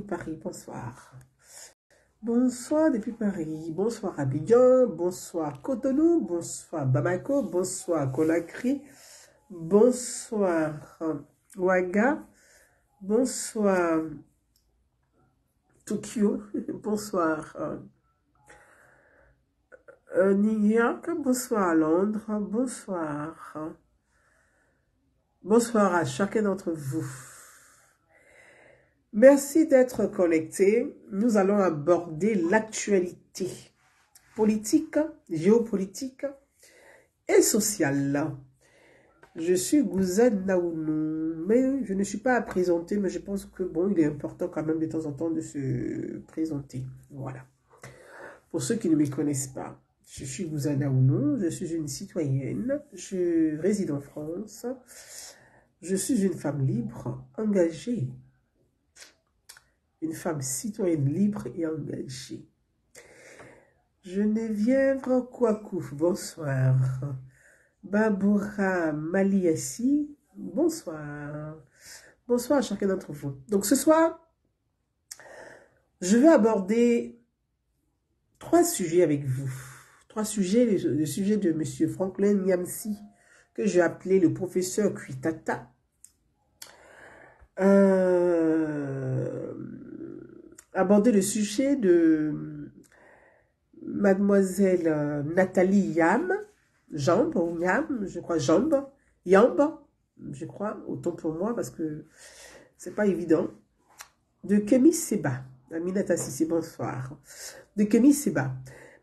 Paris, bonsoir. Bonsoir depuis Paris, bonsoir Abidjan, bonsoir Cotonou, bonsoir Bamako, bonsoir Conakry, bonsoir Ouaga, bonsoir Tokyo, bonsoir New York, bonsoir Londres, bonsoir. Bonsoir à chacun d'entre vous. Merci d'être connectés. Nous allons aborder l'actualité politique, géopolitique et sociale. Je suis Gouzane Naounou, mais je ne suis pas à présenter, mais je pense que bon, il est important quand même de temps en temps de se présenter. Voilà. Pour ceux qui ne me connaissent pas, je suis Gouzane Naounou, je suis une citoyenne, je réside en France, je suis une femme libre, engagée. Une femme citoyenne libre et engagée. Geneviève Kouakou, bonsoir. Baboura Maliassi, bonsoir. Bonsoir à chacun d'entre vous. Donc ce soir, je vais aborder 3 sujets avec vous. 3 sujets, le sujet de M. Franklin Nyamsi, que j'ai appelé le professeur Kuitata. Aborder le sujet de mademoiselle Nathalie Yamb, je crois Yamb, je crois, autant pour moi parce que c'est pas évident, de Kémy Séba, Aminata Sissi, bonsoir, de Kémy Séba.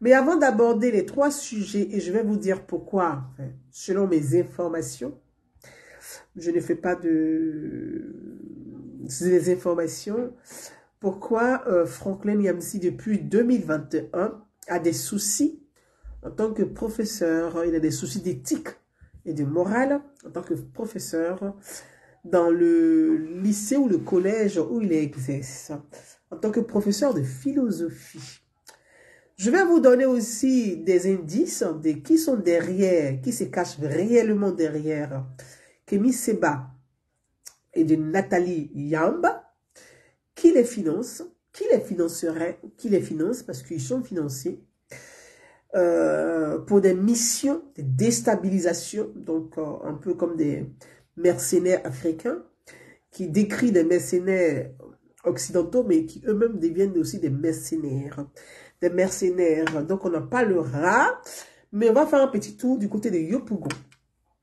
Mais avant d'aborder les 3 sujets, et je vais vous dire pourquoi, enfin, selon mes informations, je ne fais pas des informations. Pourquoi Franklin Nyamsi, depuis 2021, a des soucis en tant que professeur. Il a des soucis d'éthique et de morale en tant que professeur dans le lycée ou le collège où il exerce, en tant que professeur de philosophie. Je vais vous donner aussi des indices de qui sont derrière, qui se cachent réellement derrière Kémy Séba et de Nathalie Yamb. Qui les finance, qui les financerait, qui les finance parce qu'ils sont financés pour des missions de déstabilisation, donc un peu comme des mercenaires africains qui décrient des mercenaires occidentaux mais qui eux-mêmes deviennent aussi des mercenaires. Donc on en parlera, mais on va faire un petit tour du côté de Yopougon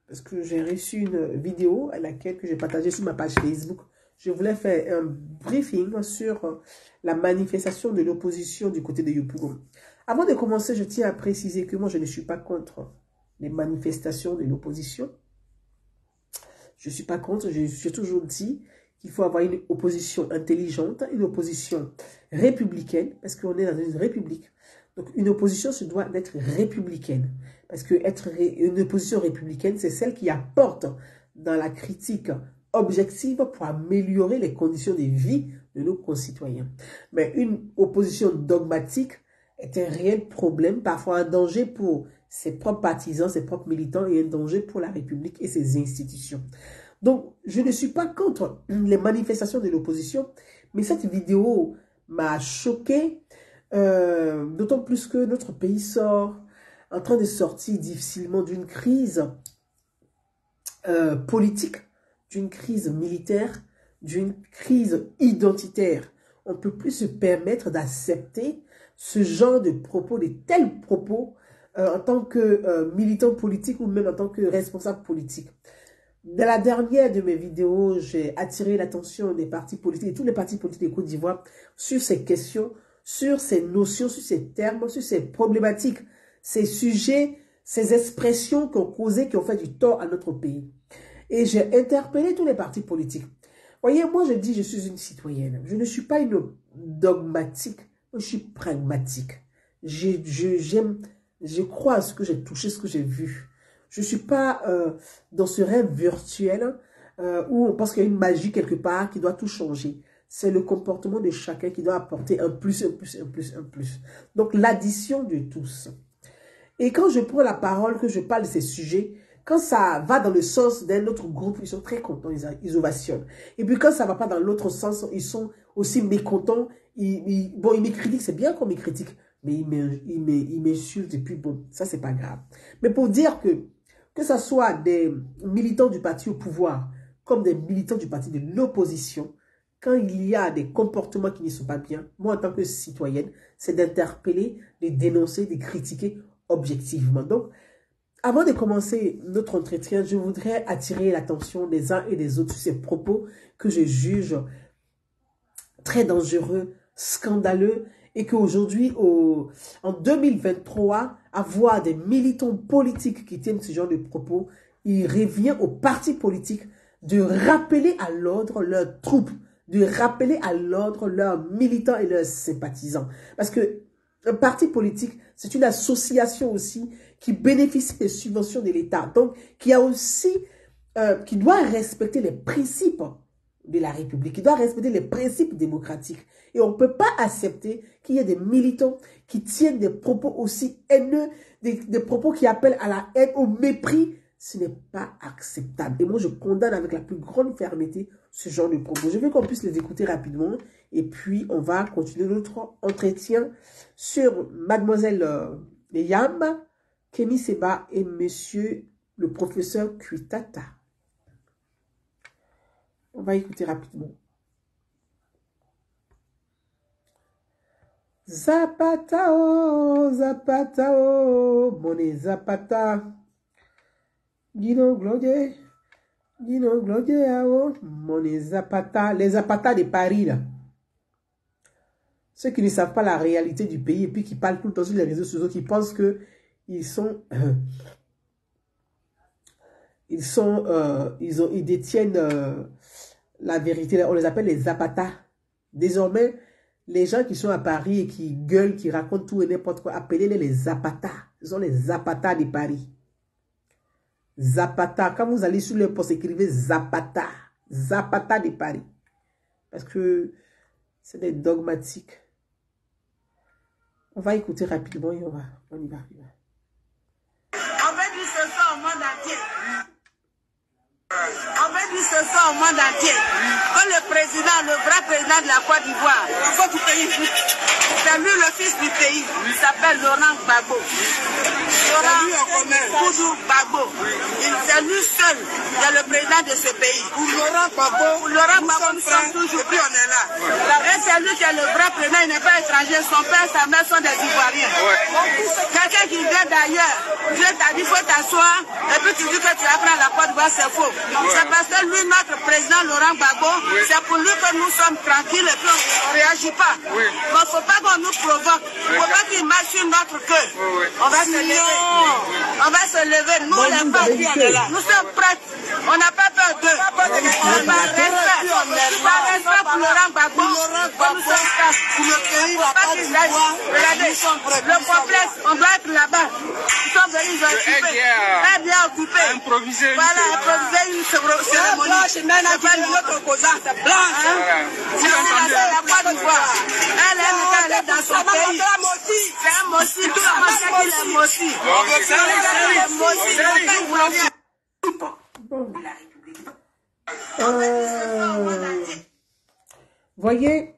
parce que j'ai reçu une vidéo à laquelle que j'ai partagée sur ma page Facebook. Je voulais faire un briefing sur la manifestation de l'opposition du côté de Yopougon. Avant de commencer, je tiens à préciser que moi, je ne suis pas contre les manifestations de l'opposition. Je ne suis pas contre, j'ai toujours dit qu'il faut avoir une opposition intelligente, une opposition républicaine, parce qu'on est dans une république. Donc, une opposition se doit d'être républicaine. Parce que une opposition républicaine, c'est celle qui apporte dans la critique objective pour améliorer les conditions de vie de nos concitoyens. Mais une opposition dogmatique est un réel problème, parfois un danger pour ses propres partisans, ses propres militants et un danger pour la République et ses institutions. Donc, je ne suis pas contre les manifestations de l'opposition, mais cette vidéo m'a choqué, d'autant plus que notre pays sort, en train de sortir difficilement d'une crise politique, d'une crise militaire, d'une crise identitaire. On ne peut plus se permettre d'accepter ce genre de propos, de tels propos en tant que militant politique ou même en tant que responsable politique. Dans la dernière de mes vidéos, j'ai attiré l'attention des partis politiques, de tous les partis politiques de Côte d'Ivoire sur ces questions, sur ces notions, sur ces termes, sur ces problématiques, ces sujets, ces expressions qui ont causé, qui ont fait du tort à notre pays. Et j'ai interpellé tous les partis politiques. Voyez, moi je dis je suis une citoyenne. Je ne suis pas une dogmatique, je suis pragmatique. Je crois à ce que j'ai touché, ce que j'ai vu. Je ne suis pas dans ce rêve virtuel où on pense qu'il y a une magie quelque part qui doit tout changer. C'est le comportement de chacun qui doit apporter un plus, un plus, un plus, un plus. Donc l'addition de tous. Et quand je prends la parole, que je parle de ces sujets, quand ça va dans le sens d'un autre groupe, ils sont très contents, ils ovationnent. Et puis quand ça ne va pas dans l'autre sens, ils sont aussi mécontent. Bon, il me critique, c'est bien qu'on me critique, mais il m'insulte et puis bon, ça c'est pas grave. Mais pour dire que ce soit des militants du parti au pouvoir, comme des militants du parti de l'opposition, quand il y a des comportements qui ne sont pas bien, moi en tant que citoyenne, c'est d'interpeller, de dénoncer, de critiquer objectivement. Donc, avant de commencer notre entretien, je voudrais attirer l'attention des uns et des autres sur ces propos que je juge très dangereux, scandaleux, et qu'aujourd'hui, en 2023, avoir des militants politiques qui tiennent ce genre de propos, il revient aux partis politiques de rappeler à l'ordre leurs troupes, de rappeler à l'ordre leurs militants et leurs sympathisants. Parce que un parti politique, c'est une association aussi qui bénéficie des subventions de l'État. Donc, qui a aussi, qui doit respecter les principes de la République, qui doit respecter les principes démocratiques. Et on ne peut pas accepter qu'il y ait des militants qui tiennent des propos aussi haineux, des propos qui appellent à la haine, au mépris. Ce n'est pas acceptable. Et moi, je condamne avec la plus grande fermeté ce genre de propos. Je veux qu'on puisse les écouter rapidement. Et puis, on va continuer notre entretien sur Mademoiselle Yam, Kémy Séba et Monsieur le professeur Kuitata. On va écouter rapidement. Zapata, oh, monnaie Zapata. Guido Glodje, oh, monnaie Zapata. Les Zapata de Paris, là. Ceux qui ne savent pas la réalité du pays et puis qui parlent tout le temps sur les réseaux sociaux, qui pensent que ils détiennent la vérité. On les appelle les Zapata. Désormais, les gens qui sont à Paris et qui gueulent, qui racontent tout et n'importe quoi, appelez-les les Zapata. Ce sont les Zapata de Paris. Zapata. Quand vous allez sur le poste, écrivez Zapata. Zapata de Paris. Parce que c'est des dogmatiques. On va écouter rapidement et on y va. On va dire ce soir au monde entier. On va dire ce soir au monde entier. Que le président, le vrai président de la Côte d'Ivoire, c'est lui le fils du pays. Il s'appelle Laurent Gbagbo. Laurent Koudou Gbagbo. C'est lui seul qui est le président de ce pays. Pour Laurent Gbagbo, nous sommes toujours pris, on est là. Et c'est lui qui est le vrai président, il n'est pas étranger. Son père, sa mère sont des Ivoiriens. Quelqu'un qui vient d'ailleurs, Dieu t'a dit, il faut t'asseoir, et puis tu dis que tu apprends la Côte d'Ivoire, c'est faux. C'est parce que lui, notre président Laurent Gbagbo, c'est pour lui que nous sommes tranquilles et puis on ne réagit pas. Mais il ne faut pas qu'on nous provoque. Il ne faut pas qu'il marche sur notre queue. On va se lever. On va se lever. Nous, les femmes, nous sommes prêts. On n'a pas peur d'eux. Par respect pour Laurent Gbagbo, nous sommes prêts. Pour le pays, regardez, le complexe, on doit être là-bas. Ils sont venus occuper. Très bien occupé. Improviser. Voilà, improviser une cérémonie. C'est pas notre opposant, c'est blanc. C'est la Côte d'Ivoire. Elle est dans son pays. C'est un mossi. Tout le monde sait qu'il est mossi. Voyez,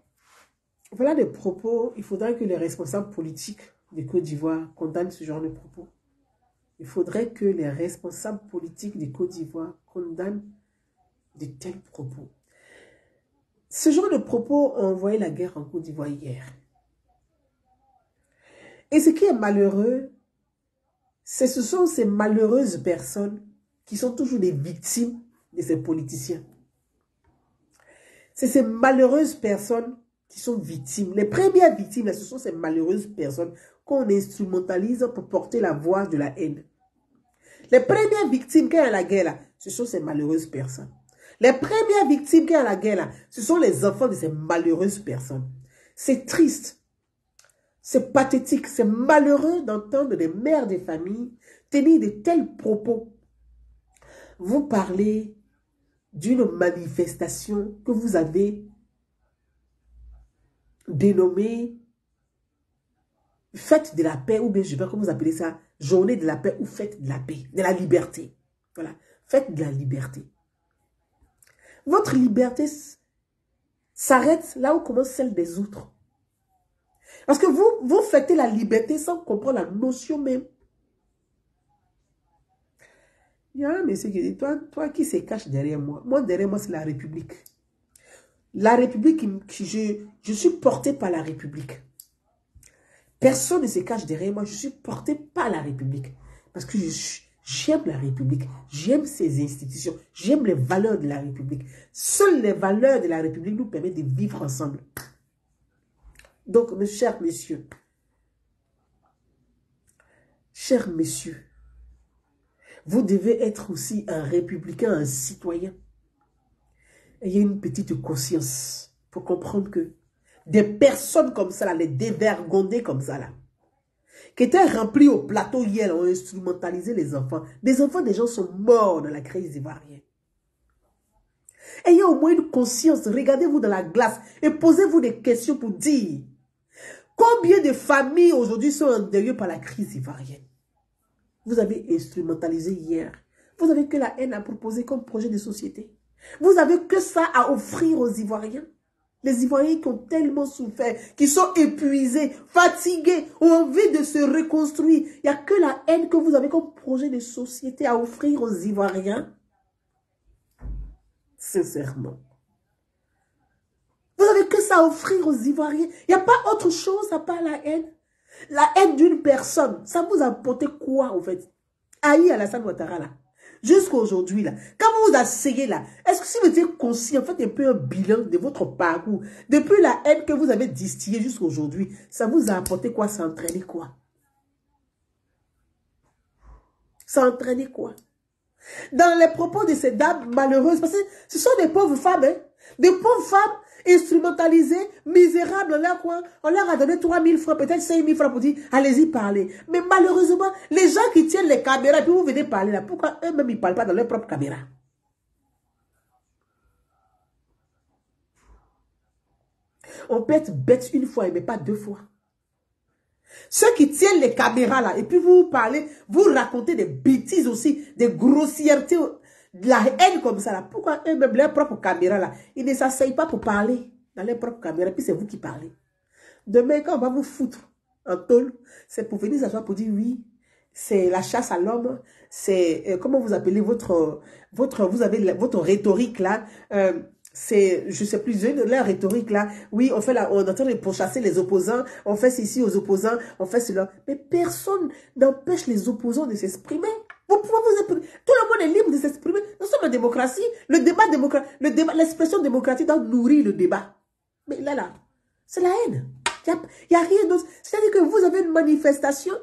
voilà des propos. Il faudrait que les responsables politiques de Côte d'Ivoire condamnent ce genre de propos. Il faudrait que les responsables politiques de Côte d'Ivoire condamnent de tels propos. Ce genre de propos ont envoyé la guerre en Côte d'Ivoire hier. Et ce qui est malheureux, ce sont ces malheureuses personnes qui sont toujours des victimes de ces politiciens. C'est ces malheureuses personnes qui sont victimes. Les premières victimes, ce sont ces malheureuses personnes qu'on instrumentalise pour porter la voix de la haine. Les premières victimes quand il y a la guerre, là, ce sont ces malheureuses personnes. Les premières victimes quand il y a la guerre, là, ce sont les enfants de ces malheureuses personnes. C'est triste. C'est pathétique. C'est malheureux d'entendre des mères de famille tenir de tels propos. Vous parlez d'une manifestation que vous avez dénommée fête de la paix, ou bien je ne sais pas comment vous appelez ça, journée de la paix ou fête de la paix, de la liberté. Voilà, fête de la liberté. Votre liberté, s'arrête là où commence celle des autres. Parce que vous fêtez la liberté sans comprendre la notion même. Il y a un monsieur qui dit, toi qui se cache derrière moi? Moi, derrière moi, c'est la République. La République, je suis porté par la République. Personne ne se cache derrière moi, je suis porté par la République. Parce que j'aime la République, j'aime ses institutions, j'aime les valeurs de la République. Seules les valeurs de la République nous permettent de vivre ensemble. Donc, mes chers messieurs, vous devez être aussi un républicain, un citoyen. Ayez une petite conscience pour comprendre que des personnes comme ça, là, les dévergondés comme ça, là, qui étaient remplis au plateau hier, ont instrumentalisé les enfants. Des enfants, des gens sont morts dans la crise ivoirienne. Ayez au moins une conscience, regardez-vous dans la glace et posez-vous des questions pour dire combien de familles aujourd'hui sont endeuillées par la crise ivoirienne. Vous avez instrumentalisé hier. Vous avez que la haine à proposer comme projet de société. Vous avez que ça à offrir aux Ivoiriens. Les Ivoiriens qui ont tellement souffert, qui sont épuisés, fatigués, ont envie de se reconstruire. Il n'y a que la haine que vous avez comme projet de société à offrir aux Ivoiriens. Sincèrement. Vous n'avez que ça à offrir aux Ivoiriens. Il n'y a pas autre chose à part la haine. La haine d'une personne, ça vous a apporté quoi en fait? Aïe Alassane Ouattara là. Jusqu'à aujourd'hui là. Quand vous vous asseyez là, est-ce que si vous êtes conscient, faites un peu un bilan de votre parcours, depuis la haine que vous avez distillée jusqu'à aujourd'hui, ça vous a apporté quoi? Ça a entraîné quoi? Ça a entraîné quoi? Dans les propos de ces dames malheureuses, parce que ce sont des pauvres femmes, hein? Des pauvres femmes instrumentalisées, misérables dans leur coin. On leur a donné 3 000 francs, peut-être 5 000 francs pour dire, allez-y parler. Mais malheureusement, les gens qui tiennent les caméras, puis vous venez parler là, pourquoi eux-mêmes ils ne parlent pas dans leur propre caméra? On peut être bête une fois, mais pas 2 fois. Ceux qui tiennent les caméras là, et puis vous parlez, vous racontez des bêtises aussi, des grossièretés, de la haine comme ça là. Pourquoi eux-mêmes, leur propre caméra là, ils ne s'asseyent pas pour parler dans leur propre caméra, puis c'est vous qui parlez. Demain, quand on va vous foutre en tôle, c'est pour venir s'asseoir pour dire oui, c'est la chasse à l'homme, c'est, comment vous appelez votre rhétorique là, c'est, je sais plus, la rhétorique là, oui, on est en train de pourchasser les opposants, on fait ceci aux opposants, on fait cela. Mais personne n'empêche les opposants de s'exprimer. Vous pouvez vous exprimer. Tout le monde est libre de s'exprimer. Nous sommes en démocratie. Le débat démocratique, l'expression démocratique doit nourrir le débat. Mais là, c'est la haine. Il n'y a rien d'autre. C'est-à-dire que vous avez une manifestation,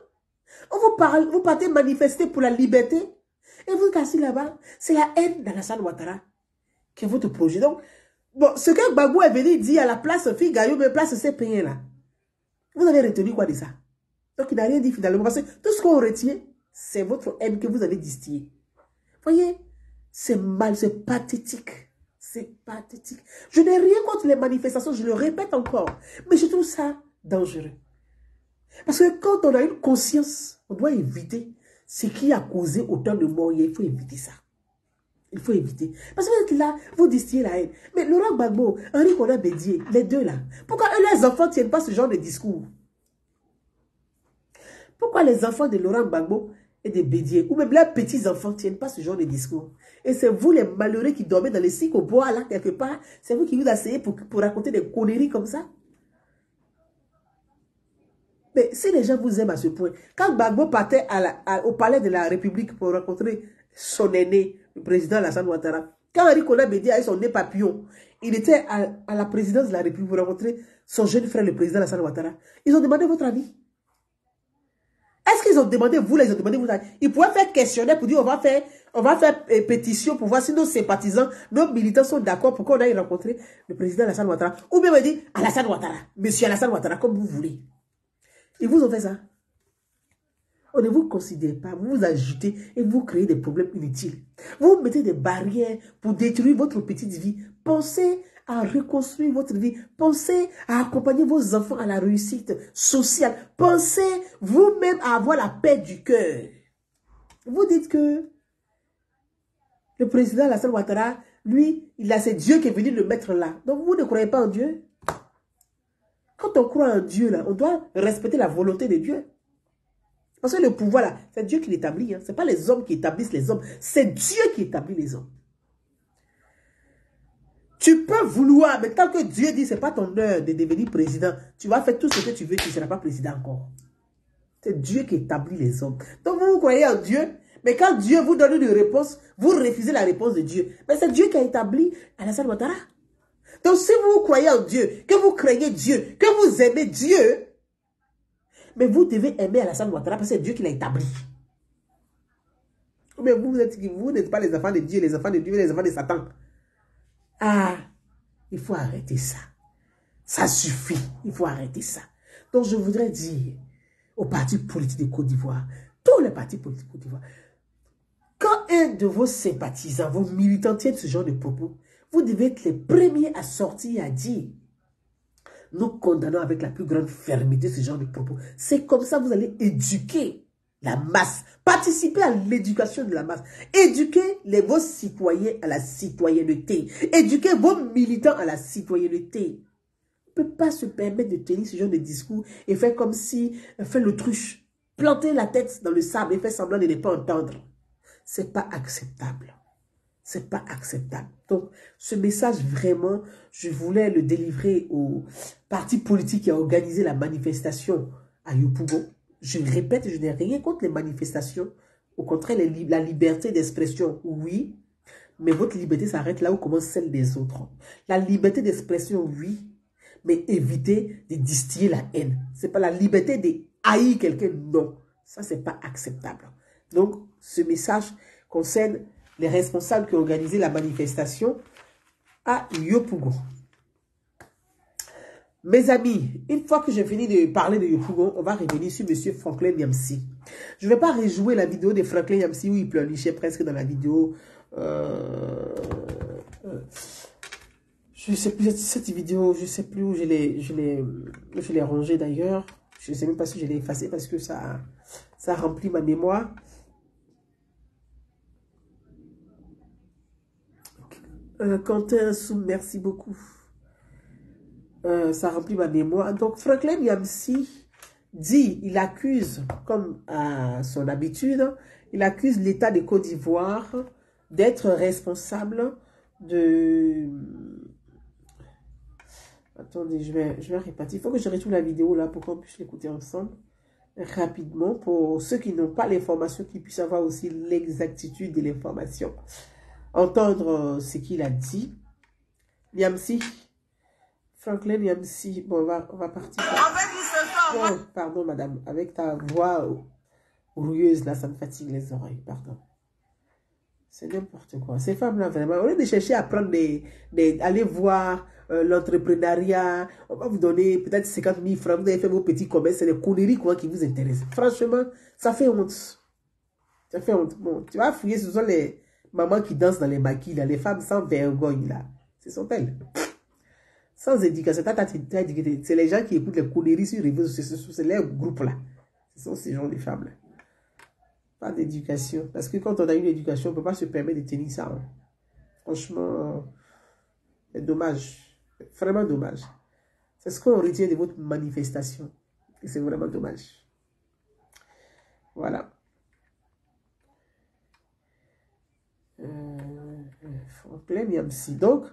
vous partez manifester pour la liberté, et vous cassez là-bas. C'est la haine d'Alassane Ouattara qui est votre projet. Donc, bon, ce que Gbagbo est venu dire à la place Figayo, mais place CPI là, vous avez retenu quoi de ça? Donc, il n'a rien dit finalement, parce que tout ce qu'on retient, c'est votre haine que vous avez distillée. Voyez, c'est mal, c'est pathétique. C'est pathétique. Je n'ai rien contre les manifestations, je le répète encore, mais je trouve ça dangereux. Parce que quand on a une conscience, on doit éviter ce qui a causé autant de morts. Il faut éviter ça. Il faut éviter. Parce que vous êtes là, vous distillez la haine. Mais Laurent Gbagbo, Henri Konan Bédié, les deux là, pourquoi eux, les enfants ne tiennent pas ce genre de discours? Pourquoi les enfants de Laurent Gbagbo et de Bédié, ou même leurs petits-enfants, ne tiennent pas ce genre de discours? Et c'est vous les malheureux qui dormez dans les cycles au bois là, quelque part, c'est vous qui vous asseyez pour raconter des conneries comme ça? Mais si les gens vous aiment à ce point, quand Gbagbo partait au palais de la République pour rencontrer son aîné, le président Alassane Ouattara, quand Henri Konan Bédié a eu son nez papillon, il était à la présidence de la République pour rencontrer son jeune frère, le président Alassane Ouattara. Ils ont demandé votre avis. Est-ce qu'ils ont demandé, vous là, ils ont demandé votre avis? Ils pouvaient faire questionnaire pour dire on va faire pétition pour voir si nos sympathisants, nos militants sont d'accord pour qu'on aille rencontrer le président Alassane Ouattara. Ou bien on dit Alassane Ouattara, monsieur Alassane Ouattara, comme vous voulez. Ils vous ont fait ça. On ne vous considère pas, vous vous agitez et vous créez des problèmes inutiles. Vous mettez des barrières pour détruire votre petite vie. Pensez à reconstruire votre vie. Pensez à accompagner vos enfants à la réussite sociale. Pensez vous-même à avoir la paix du cœur. Vous dites que le président Alassane Ouattara Lui, c'est Dieu qui est venu le mettre là. Donc, vous ne croyez pas en Dieu? Quand on croit en Dieu, là, on doit respecter la volonté de Dieu. Parce que le pouvoir, là, c'est Dieu qui l'établit. Hein. Ce n'est pas les hommes qui établissent les hommes. C'est Dieu qui établit les hommes. Tu peux vouloir, mais tant que Dieu dit, ce n'est pas ton heure de devenir président, tu vas faire tout ce que tu veux, tu ne seras pas président encore. C'est Dieu qui établit les hommes. Donc vous croyez en Dieu, mais quand Dieu vous donne une réponse, vous refusez la réponse de Dieu. Mais c'est Dieu qui a établi Alassane Ouattara. Donc si vous croyez en Dieu, que vous craignez Dieu, que vous aimez Dieu, mais vous devez aimer Alassane Ouattara parce que c'est Dieu qui l'a établi. Mais vous n'êtes pas les enfants de Dieu, les enfants de Dieu, les enfants de Satan. Ah, il faut arrêter ça. Ça suffit, il faut arrêter ça. Donc je voudrais dire aux partis politiques de Côte d'Ivoire, tous les partis politiques de Côte d'Ivoire, quand un de vos sympathisants, vos militants tiennent ce genre de propos, vous devez être les premiers à sortir et à dire nous condamnons avec la plus grande fermeté ce genre de propos. C'est comme ça que vous allez éduquer la masse. Participer à l'éducation de la masse. Éduquer vos citoyens à la citoyenneté. Éduquer vos militants à la citoyenneté. On ne peut pas se permettre de tenir ce genre de discours et faire comme si, faire l'autruche. Planter la tête dans le sable et faire semblant de ne pas entendre. Ce n'est pas acceptable. C'est pas acceptable. Donc, ce message, vraiment, je voulais le délivrer au parti politique qui a organisé la manifestation à Yopougon. Je répète, je n'ai rien contre les manifestations. Au contraire, la liberté d'expression, oui. Mais votre liberté s'arrête là où commence celle des autres. La liberté d'expression, oui. Mais évitez de distiller la haine. Ce n'est pas la liberté de haïr quelqu'un, non. Ça, ce n'est pas acceptable. Donc, ce message concerne les responsables qui ont organisé la manifestation à Yopougon. Mes amis, une fois que j'ai fini de parler de Yopougon, on va revenir sur M. Franklin Nyamsi. Je ne vais pas rejouer la vidéo de Franklin Nyamsi où il pleurnichait presque dans la vidéo. Je ne sais plus cette vidéo, je ne sais plus où je l'ai rangée d'ailleurs. Je ne sais même pas si je l'ai effacée parce que ça remplit ma mémoire. Quentin Soum, merci beaucoup. Ça remplit ma mémoire. Donc, Franklin Nyamsi dit, il accuse, comme à son habitude, il accuse l'État de Côte d'Ivoire d'être responsable de... Attendez, je vais répéter. Il faut que je retrouve la vidéo là pour qu'on puisse l'écouter ensemble rapidement pour ceux qui n'ont pas l'information, qui puissent avoir aussi l'exactitude de l'information. Entendre ce qu'il a dit. Nyamsi. Franklin Nyamsi. Bon, on va partir. Oh, pardon, madame. Avec ta voix rouilleuse, là, ça me fatigue les oreilles. Pardon. C'est n'importe quoi. Ces femmes-là, vraiment, au lieu de chercher à prendre aller voir l'entrepreneuriat, on va vous donner peut-être 50 000 francs, vous avez fait vos petits commerces, c'est des conneries quoi, qui vous intéressent. Franchement, ça fait honte. Ça fait honte. Bon, tu vas fouiller, ce sont les mamans qui dansent dans les maquis, là, les femmes sans vergogne, là. Ce sont elles. Sans éducation. C'est les gens qui écoutent les conneries sur les réseaux sociaux, c'est les groupes, là. Ce sont ces gens de femmes, là. Pas d'éducation. Parce que quand on a une éducation, on ne peut pas se permettre de tenir ça. Hein. Franchement, c'est dommage. Vraiment dommage. C'est ce qu'on retient de votre manifestation. Et c'est vraiment dommage. Voilà. Franklin Nyamsi. Donc,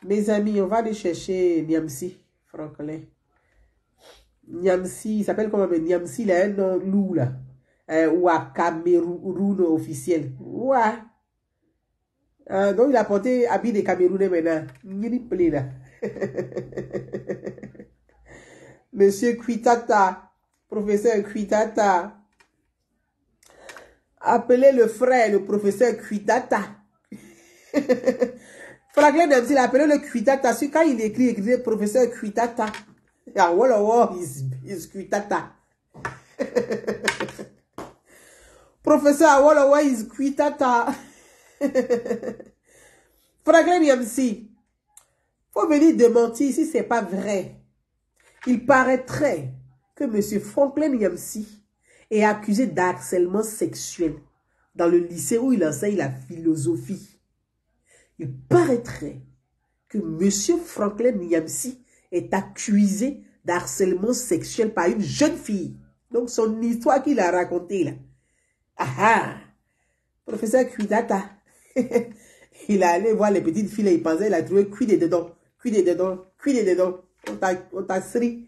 mes amis, on va aller chercher Nyamsi. Franklin. Nyamsi, il s'appelle comment? Nyamsi, il a un nom loup, là. Ou à Cameroun officiel. Ouais. Donc il a porté habit de Camerounais maintenant. Là. Monsieur Kuitata, professeur Kuitata. Appelez le frère, le professeur Kuitata. Franklin Nyamsi, il a appelé le Kuitata. Quand il écrit professeur Kuitata. Ah, voilà, is Kuitata. Professeur Awolowo is Kuitata. Franklin Nyamsi, faut venir démentir si ce n'est pas vrai. Il paraîtrait que M. Franklin Nyamsi est accusé d'harcèlement sexuel dans le lycée où il enseigne la philosophie. Il paraîtrait que M. Franklin Nyamsi est accusé d'harcèlement sexuel par une jeune fille. Donc, son histoire qu'il a racontée là. Ah ah! Professeur Kuidata. Il est allé voir les petites filles, là, il pensait, il a trouvé cuit dedans. On t'a sri.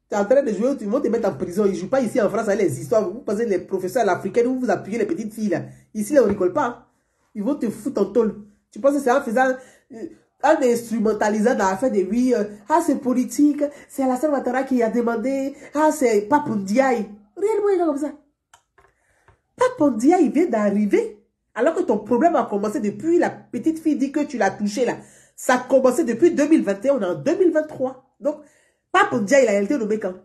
Tu es en train de jouer, ils vont te mettre en prison. Ils ne jouent pas ici en France avec les histoires. Vous pensez les professeurs africains, vous appuyez les petites filles là. Ici, là, on ne rigole pas. Ils vont te foutre en tôle. Tu penses que c'est en faisant, en instrumentalisant dans l'affaire de oui, c'est politique, c'est Alassane Ouattara qui a demandé, c'est Pape Ndiaye. Réellement, il est comme ça. Pape Ndiaye, il vient d'arriver. Alors que ton problème a commencé depuis la petite fille dit que tu l'as touché là. Ça a commencé depuis 2021, on est en 2023. Donc, Pape Ndiaye, il a été nommé quand?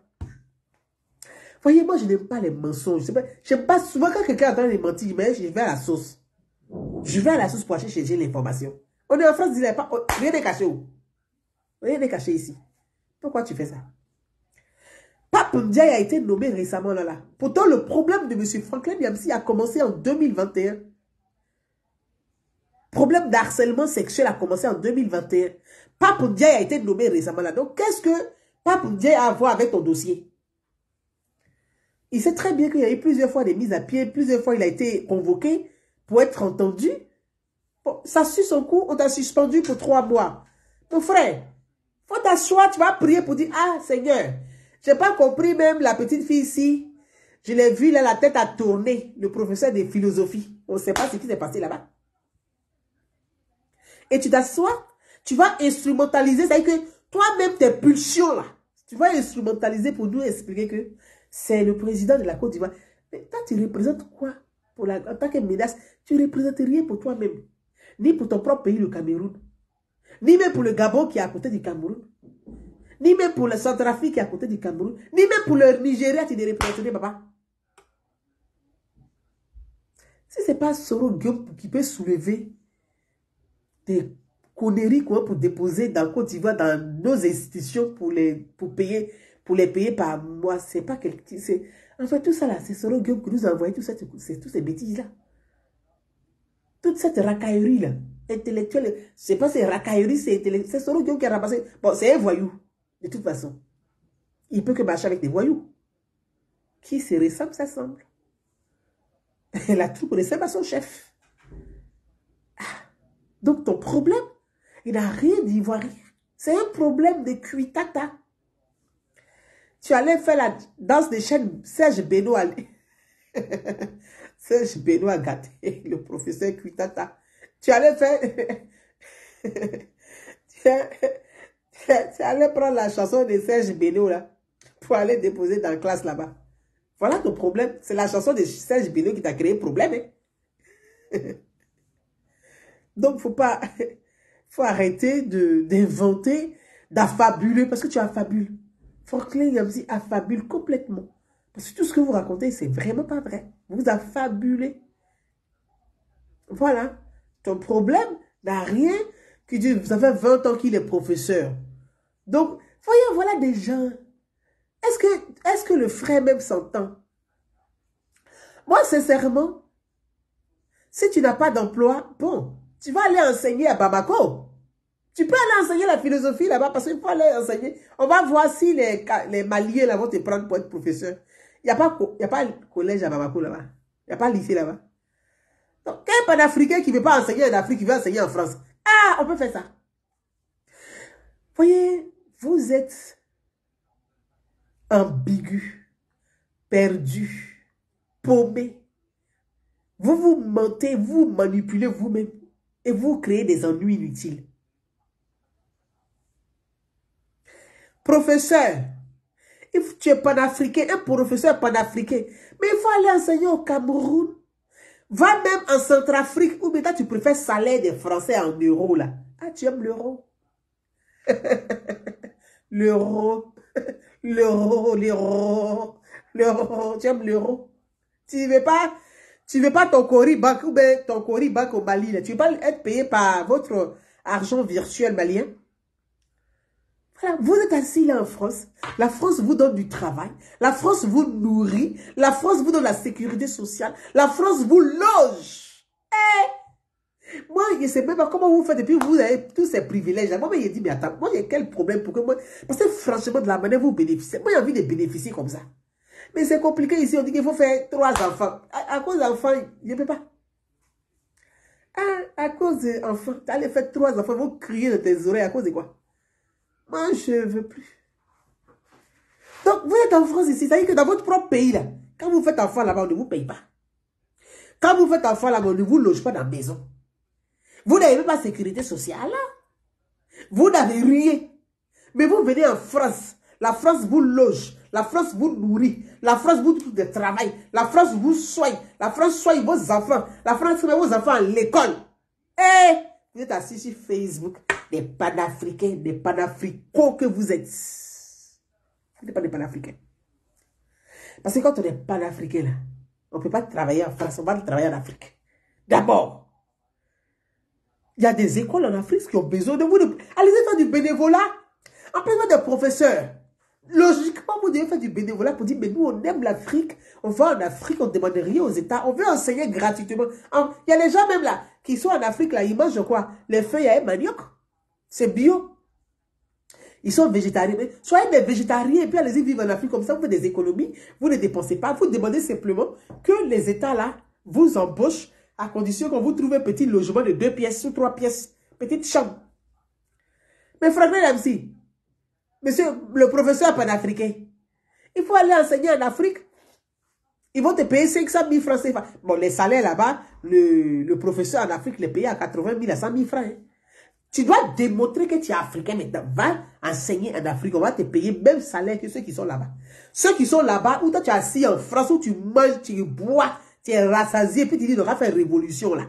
Voyez, moi, je n'aime pas les mensonges. J'aime pas souvent quand quelqu'un est en train de mentir, mais je vais à la sauce. Je vais à la source pour chercher l'information. On est en France, rien n'est caché où? Rien n'est caché ici. Pourquoi tu fais ça? Pape Ndiaye a été nommé récemment là. Pourtant, le problème de M. Franklin Nyamsi a commencé en 2021. Problème d'harcèlement sexuel a commencé en 2021. Pape Ndiaye a été nommé récemment là. Donc, qu'est-ce que Pape Ndiaye a à voir avec ton dossier? Il sait très bien qu'il y a eu plusieurs fois des mises à pied, plusieurs fois il a été convoqué pour être entendu. Bon, ça suit son coup, on t'a suspendu pour 3 mois. Mon frère, faut t'asseoir, tu vas prier pour dire, ah Seigneur, j'ai pas compris même la petite fille ici. Je l'ai vue là, la tête a tourné, le professeur de philosophie. On ne sait pas ce qui s'est passé là-bas. Et tu t'assois, tu vas instrumentaliser, c'est-à-dire que toi-même tes pulsions là, tu vas instrumentaliser pour nous expliquer que c'est le président de la Côte d'Ivoire. Mais toi, tu représentes quoi? En tant que menace, tu ne représentes rien pour toi-même. Ni pour ton propre pays, le Cameroun. Ni même pour le Gabon qui est à côté du Cameroun. Ni même pour le Centrafrique qui est à côté du Cameroun. Ni même pour le Nigeria, tu ne représentes rien, papa. Si ce n'est pas Soro Guillaume qui peut soulever des conneries quoi, pour déposer dans Côte d'Ivoire, dans nos institutions pour les payer par mois, c'est pas quelque chose. En fait, tout ça là, c'est Soro Guillaume qui nous a envoyé toutes ces bêtises là. Toute cette racaillerie là, intellectuelle, c'est pas ces racailleries, c'est intellectuel. C'est Soro Guillaume qui a ramassé. Bon, c'est un voyou, de toute façon. Il peut que marcher avec des voyous. Qui se ressemble, ça semble. La troupe ressemble à son chef. Donc ton problème, il n'a rien d'ivoirien. C'est un problème de cuitata. Tu allais faire la danse des chaînes Serge Benoît. Serge Benoît gâté, le professeur Cuitata. Tu allais faire... tu allais prendre la chanson de Serge Benoît là, pour aller déposer dans la classe là-bas. Voilà ton problème. C'est la chanson de Serge Benoît qui t'a créé problème. Hein? Donc, faut arrêter d'inventer, d'affabuler, parce que tu affabules. Franklin Nyamsi affabule complètement. Parce que tout ce que vous racontez, c'est vraiment pas vrai. Vous affabulez. Voilà. Ton problème n'a rien que Dieu. Vous avez 20 ans qu'il est professeur. Donc, voyez, voilà des gens. Est-ce que le frère même s'entend? Moi, sincèrement, si tu n'as pas d'emploi, bon, tu vas aller enseigner à Bamako. Tu peux aller enseigner la philosophie là-bas parce qu'il faut aller enseigner. On va voir si les Maliens là vont te prendre pour être professeur. Il n'y a pas collège à Bamako là-bas. Il n'y a pas lycée là-bas. Donc, quel panafricain qui ne veut pas enseigner en Afrique, qui veut enseigner en France? Ah, on peut faire ça. Voyez, vous êtes ambigu, perdu, paumé. Vous vous mentez, vous manipulez vous-même et vous créez des ennuis inutiles. Professeur, tu es panafricain, un professeur panafricain, mais il faut aller enseigner au Cameroun. Va même en Centrafrique, ou maintenant tu préfères salaire des Français en euros là. Ah, tu aimes l'euro? L'euro, tu aimes l'euro? Tu veux pas ton Cori Bank ou bien ton Cori Bank au Mali là. Tu veux pas être payé par votre argent virtuel malien? Voilà, vous êtes assis là en France. La France vous donne du travail. La France vous nourrit. La France vous donne la sécurité sociale. La France vous loge. Moi, je ne sais même pas comment vous faites. Et puis, vous avez tous ces privilèges. Moi, je dis, mais attends, moi, il y a quel problème pour que moi... Parce que franchement, de la manière vous bénéficiez, moi, j'ai envie de bénéficier comme ça. Mais c'est compliqué ici. On dit qu'il faut faire 3 enfants. À cause d'enfants, je ne peux pas. À cause d'enfants, tu allais faire 3 enfants, ils vont crier de tes oreilles. À cause de quoi? Moi, je ne veux plus. Donc, vous êtes en France ici. C'est-à-dire que dans votre propre pays, là, quand vous faites enfant là-bas, on ne vous paye pas. Quand vous faites enfant là-bas, on ne vous loge pas dans la maison. Vous n'avez même pas de sécurité sociale. Là. Vous n'avez rien. Mais vous venez en France. La France vous loge. La France vous nourrit. La France vous trouve du travail. La France vous soigne. La France soigne vos enfants. La France met vos enfants à l'école. Et vous êtes assis sur Facebook. Des panafricains, des panafricains que vous êtes. Vous n'êtes pas des panafricains. Parce que quand on est panafricain, là, on ne peut pas travailler en France. On va travailler en Afrique. D'abord. Il y a des écoles en Afrique qui ont besoin de vous. Allez-y faire du bénévolat. En plus de professeurs. Logiquement, vous devez faire du bénévolat pour dire, mais nous, on aime l'Afrique. On va en Afrique, on ne demande rien aux États. On veut enseigner gratuitement. Il y a les gens même là, qui sont en Afrique, là, ils mangent quoi? Les feuilles à manioc. C'est bio. Ils sont végétariens. Mais soyez des végétariens et puis allez-y vivre en Afrique. Comme ça, vous faites des économies. Vous ne dépensez pas. Vous demandez simplement que les États là vous embauchent à condition qu'on vous trouve un petit logement de 2 pièces ou 3 pièces. Petite chambre. Mais Franklin Ramsey, monsieur le professeur panafricain, il faut aller enseigner en Afrique. Ils vont te payer 500 000 francs CFA. Bon, les salaires là-bas, le professeur en Afrique les paye à 80 000 à 100 000 francs. Hein. Tu dois démontrer que tu es africain maintenant. Va enseigner en Afrique. On va te payer le même salaire que ceux qui sont là-bas. Ceux qui sont là-bas, où toi tu es assis en France, où tu manges, tu bois, tu es rassasié, puis tu dis, on va faire révolution là.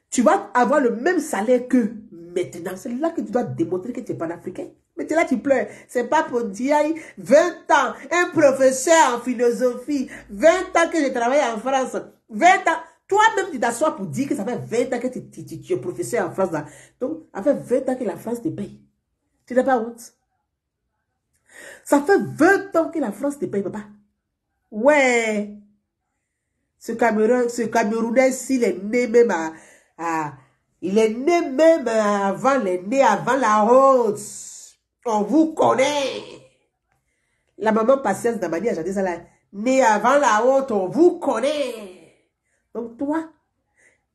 Tu vas avoir le même salaire que maintenant. C'est là que tu dois démontrer que tu n'es pas africain. Mais là, tu pleures. C'est pas pour dire, 20 ans, un professeur en philosophie, 20 ans que j'ai travaillé en France, 20 ans. Toi-même, tu t'assois pour dire que ça fait 20 ans que tu es professeur en France. Là. Donc, ça fait 20 ans que la France te paye. Tu n'as pas honte? Ça fait 20 ans que la France te paye, papa. Ouais. Ce Camerounais, s'il est né même il est né même avant la honte. On vous connaît. La maman Patience Damani a chanté ça là. Né avant la honte, on vous connaît. Donc toi,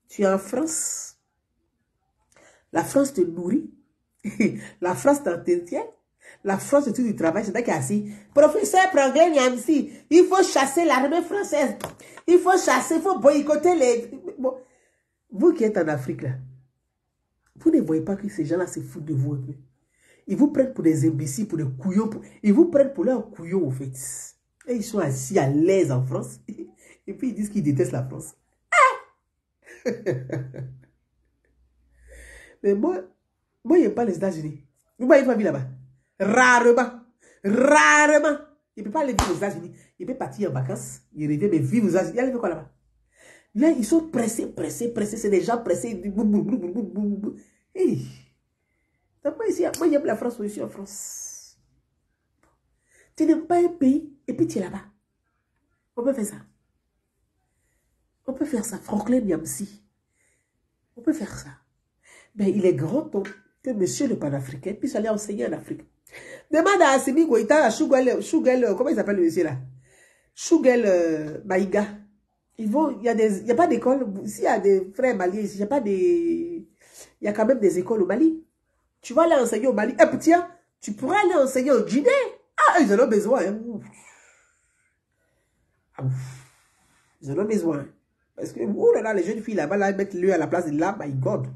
tu es en France. La France te nourrit. La France t'entretient. La France te trouve du travail. C'est là qu'il est assis. Professeur Franklin Ramsey, il faut chasser l'armée française. Il faut chasser, il faut boycotter les... Bon. Vous qui êtes en Afrique, là, vous ne voyez pas que ces gens-là se foutent de vous un peu. Ils vous prennent pour des imbéciles, pour des couillons. Ils vous prennent pour leurs couillons, au fait. Et ils sont assis à l'aise en France. Et puis ils disent qu'ils détestent la France. Ah! Mais moi, je n'aime pas les États-Unis. Vous voyez ma vie là-bas. Rarement. Rarement. Il ne peut pas aller vivre aux États-Unis. Il peut partir en vacances. Il revient, mais vivre aux États-Unis. Il allait faire quoi là-bas? Là, ils sont pressés. C'est des gens pressés. Hey. Donc, moi, j'aime la France, je suis en France. Tu n'aimes pas un pays et puis tu es là-bas. On peut faire ça. On peut faire ça. Franklin Ramsey. On peut faire ça. Mais il est grand temps que monsieur le panafricain puisse aller enseigner en Afrique. Demande à Assimi Goïta, à Shugel, comment il s'appelle le monsieur là? Shugel Maïga. Il n'y a pas d'école. S'il y a des frères maliens ici, il y a quand même des écoles au Mali. Tu vas aller enseigner au Mali. Et puis tiens, tu pourrais aller enseigner au Guinée. Ah, ils en ont besoin. Hein. Ils en ont besoin. Parce que, oh là là, les jeunes filles là-bas, là, mettre lui à la place de là, my God.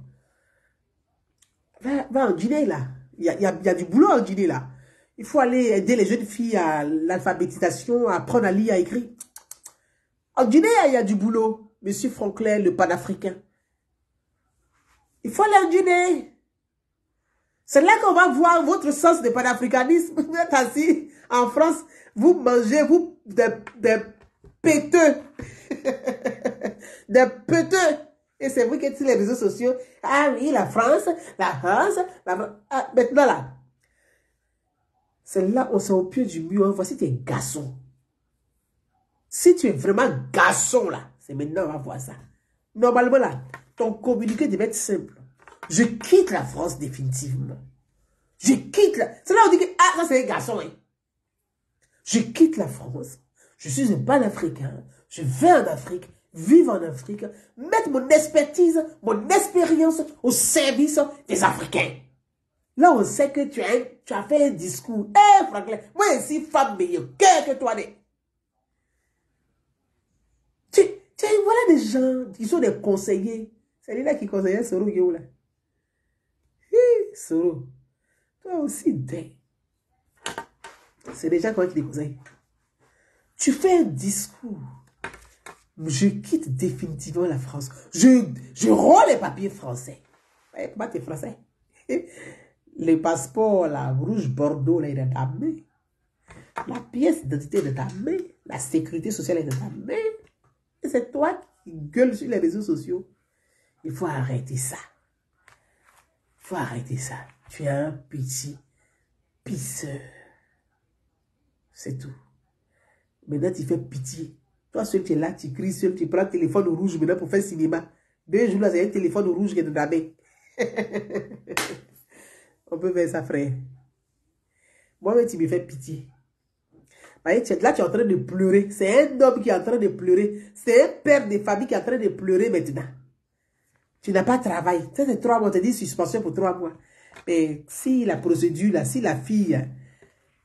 Va en Guinée, là. Il y a du boulot en Guinée, là. Il faut aller aider les jeunes filles à l'alphabétisation, à apprendre à lire, à écrire. En Guinée, il y a du boulot. Monsieur Franklin, le panafricain. Il faut aller en Guinée. C'est là qu'on va voir votre sens de panafricanisme. Vous êtes assis en France, vous mangez, vous, des péteux. Des péteux. Et c'est vous qui êtes sur les réseaux sociaux. Ah oui, la France. Ah, maintenant là. C'est là où on est au pied du mur. Voici tes garçons. Si tu es vraiment garçon là, c'est maintenant on va voir ça. Normalement là, ton communiqué devait être simple. Je quitte la France définitivement. Je quitte la... C'est là où on dit que, ah, ça c'est un garçon, hein. Je quitte la France. Je suis un panafricain. Je vais en Afrique, vivre en Afrique, mettre mon expertise, mon expérience au service des Africains. Là, on sait que tu as fait un discours. Eh, Franklin, moi aussi, femme meilleure que toi. Voilà des gens qui sont des conseillers. C'est là qui conseillait Soro Yola. Soro, toi aussi, c'est déjà quoi qui les conseille. Tu fais un discours. Je quitte définitivement la France. Je rends les papiers français. Comment t'es français? Le passeport, la rouge bordeaux, là, il est dans ta main. La pièce d'identité est dans ta main. La sécurité sociale est dans ta main. Et c'est toi qui gueule sur les réseaux sociaux. Il faut arrêter ça. Il faut arrêter ça. Tu es un petit pisseur. C'est tout. Maintenant, tu fais pitié. Toi, seul, tu es là, tu cries seul, tu prends le téléphone rouge maintenant pour faire cinéma. 2 jours là, c'est un téléphone rouge qui est dans ta main. On peut faire ça, frère. Moi-même, tu me fais pitié. Là, tu es en train de pleurer. C'est un homme qui est en train de pleurer. C'est un père de famille qui est en train de pleurer maintenant. Tu n'as pas travaillé. Ça, c'est 3 mois. On te dit suspension pour 3 mois. Mais si la procédure, là, si la fille,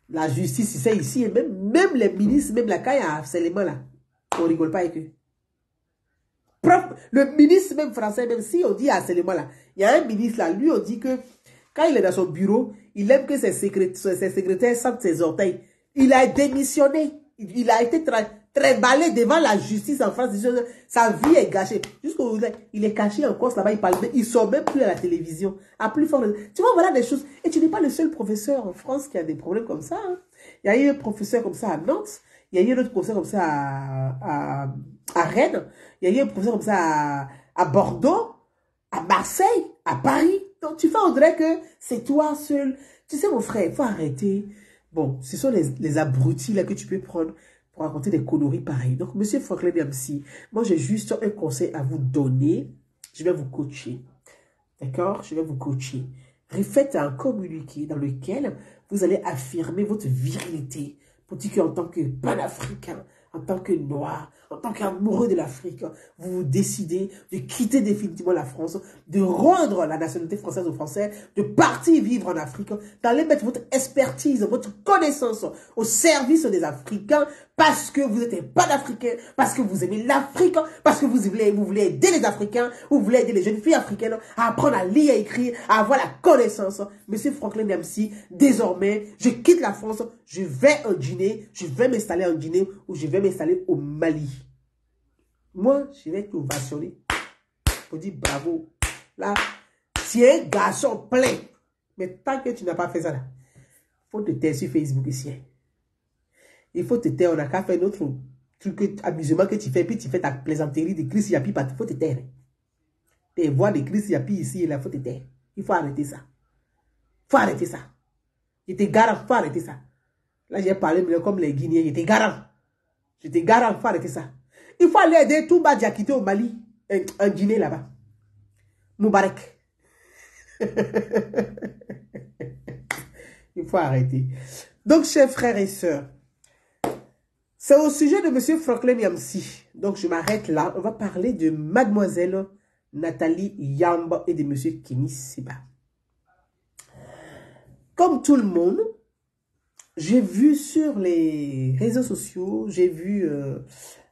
la justice, c'est ici, et même les ministres, même la caille à harcèlement, là, on ne rigole pas avec eux. Le ministre, même français, même si on dit harcèlement, là, il y a un ministre, là, lui, on dit que quand il est dans son bureau, il aime que ses secrétaires sentent ses orteils. Il a démissionné. Il a été trébalé devant la justice en France. Sa vie est gâchée. Jusqu'au il est caché en Corse là-bas. Il ne sort même plus à la télévision. À plus fort. Tu vois, voilà des choses. Et tu n'es pas le seul professeur en France qui a des problèmes comme ça. Hein. Il y a eu un professeur comme ça à Nantes. Il y a eu un autre professeur comme ça à Rennes. Il y a eu un professeur comme ça à Bordeaux, à Marseille, à Paris. Donc tu fais, on dirait que c'est toi seul. Tu sais, mon frère, il faut arrêter. Bon, ce sont les abrutis là que tu peux prendre pour raconter des conneries pareilles. Donc, monsieur Franklin Niamsi, moi j'ai juste un conseil à vous donner. Je vais vous coacher. D'accord? Je vais vous coacher. Refaites un communiqué dans lequel vous allez affirmer votre virilité pour dire qu'en tant que panafricain, en tant que noir, en tant qu'amoureux de l'Afrique, vous vous décidez de quitter définitivement la France, de rendre la nationalité française aux Français, de partir vivre en Afrique, d'aller mettre votre expertise, votre connaissance au service des Africains, parce que vous êtes un panafricain, parce que vous aimez l'Afrique, parce que vous voulez aider les Africains, vous voulez aider les jeunes filles africaines à apprendre à lire, à écrire, à avoir la connaissance. Monsieur Franklin Niamsi, désormais, je quitte la France, je vais en Guinée, je vais m'installer en Guinée ou je vais m'installer au Mali. Moi, je vais t'ovationner pour dire bravo. Là, tu es un garçon plein. Mais tant que tu n'as pas fait ça, il faut te taire sur Facebook ici. Il faut te taire. On n'a qu'à faire notre truc, amusement que tu fais, puis tu fais ta plaisanterie de Chris Yapi, il faut te taire. Tes voix de Chris Yapi ici, il faut te taire. Il faut arrêter ça. Il faut arrêter ça. Je te garantis, il faut arrêter ça. Là, j'ai parlé comme les Guinéens, je te garantis. Je te garantis, il faut arrêter ça. Il faut aller aider Toumba Diakité au Mali, en Guinée là-bas. Moubarak. Il faut arrêter. Donc, chers frères et sœurs, c'est au sujet de M. Franklin Niamsi. Donc, je m'arrête là. On va parler de Mademoiselle Nathalie Yamba et de M. Kémy Séba. Comme tout le monde, j'ai vu sur les réseaux sociaux, j'ai vu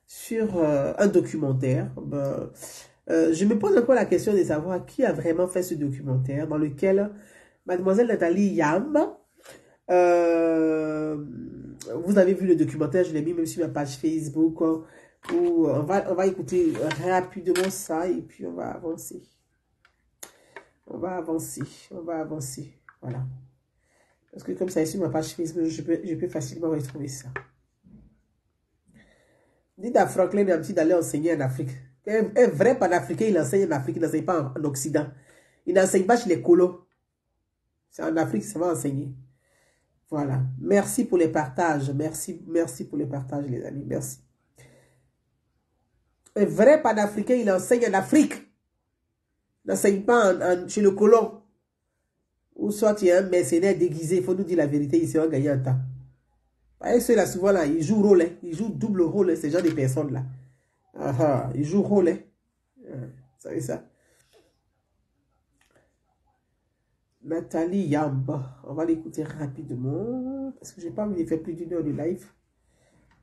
sur un documentaire. Je me pose encore la question de savoir qui a vraiment fait ce documentaire dans lequel Mademoiselle Nathalie Yamba, vous avez vu le documentaire, je l'ai mis même sur ma page Facebook, où on va écouter rapidement ça et puis on va avancer. On va avancer. Voilà. Parce que comme ça est sur ma page Facebook, je peux facilement retrouver ça. Dites à Franklin Niamsi d'aller enseigner en Afrique. Un vrai panafricain, il enseigne en Afrique, il n'enseigne pas en Occident. Il n'enseigne pas chez les colos. C'est en Afrique, ça va enseigner. Voilà. Merci pour les partages. Merci pour les partages, les amis. Merci. Un vrai panafricain, il enseigne en Afrique. n'enseigne pas chez le colon. Ou soit tu es un mercenaire déguisé, il faut nous dire la vérité, ici on va gagner un temps. Et ceux-là, souvent, là, ils jouent rôle, hein. Ils jouent double rôle, hein, ces gens de personnes-là. Ils jouent rôle, hein. Vous savez ça? Nathalie Yamba. On va l'écouter rapidement. Parce que j'ai pas envie de faire plus d'une heure de live.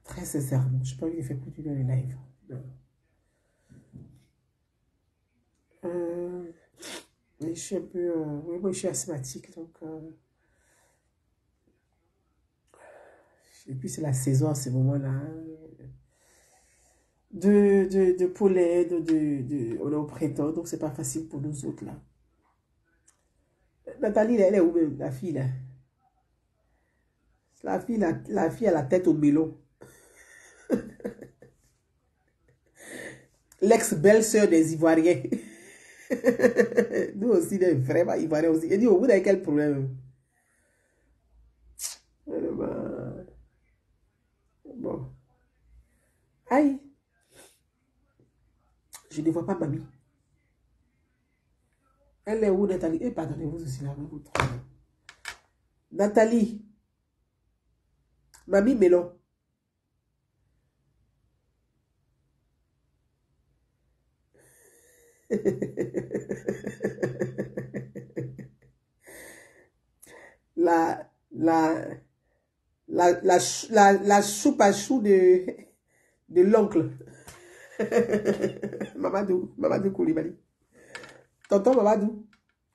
Très sincèrement, j'ai pas envie de faire plus d'une heure de live. Non. Je suis un peu... oui, moi, je suis asthmatique, donc... et puis, c'est la saison à ce moment-là. Hein. De pollen, on est au printemps, donc c'est pas facile pour nous autres, là. Nathalie, elle est où même, la fille, là? La fille a la tête au melon. L'ex-belle-sœur des Ivoiriens. Nous aussi, des vraiment Ivoiriens aussi. Elle dit, oh, vous avez quel problème? Bon. Aïe. Je ne vois pas mamie. Elle est où, Nathalie? Eh, pardonnez-vous aussi, là, vous trouvez. Nathalie. Mamie Melon. la soupe à choux de l'oncle. Mamadou Koulibaly. Tonton Mamadou.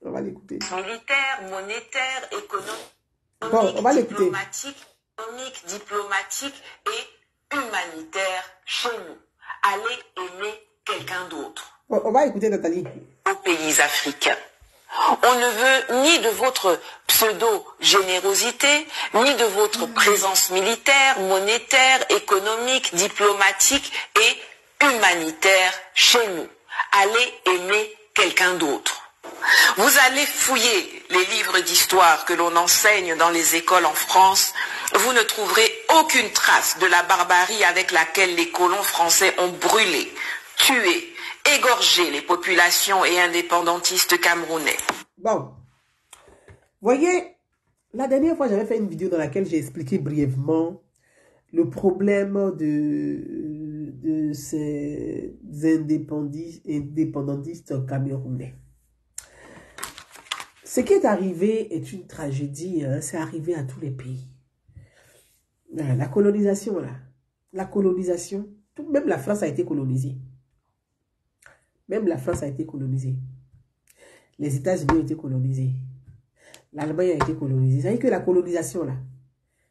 On va l'écouter. Militaire, monétaire, économique, bon, on va l'écouter. Diplomatique et humanitaire chez nous. Allez aimer quelqu'un d'autre. Bon, on va écouter Nathalie. Aux pays africains. On ne veut ni de votre pseudo-générosité, ni de votre présence militaire, monétaire, économique, diplomatique et humanitaire chez nous. Allez aimer quelqu'un d'autre. Vous allez fouiller les livres d'histoire que l'on enseigne dans les écoles en France. Vous ne trouverez aucune trace de la barbarie avec laquelle les colons français ont brûlé, tué, égorgé les populations et indépendantistes camerounais. Bon, voyez, la dernière fois j'avais fait une vidéo dans laquelle j'ai expliqué brièvement le problème de ces indépendantistes camerounais. Ce qui est arrivé est une tragédie, hein, c'est arrivé à tous les pays. La colonisation, là. La colonisation, même la France a été colonisée. Même la France a été colonisée. Les États-Unis ont été colonisés. L'Allemagne a été colonisée. Vous savez que la colonisation, là,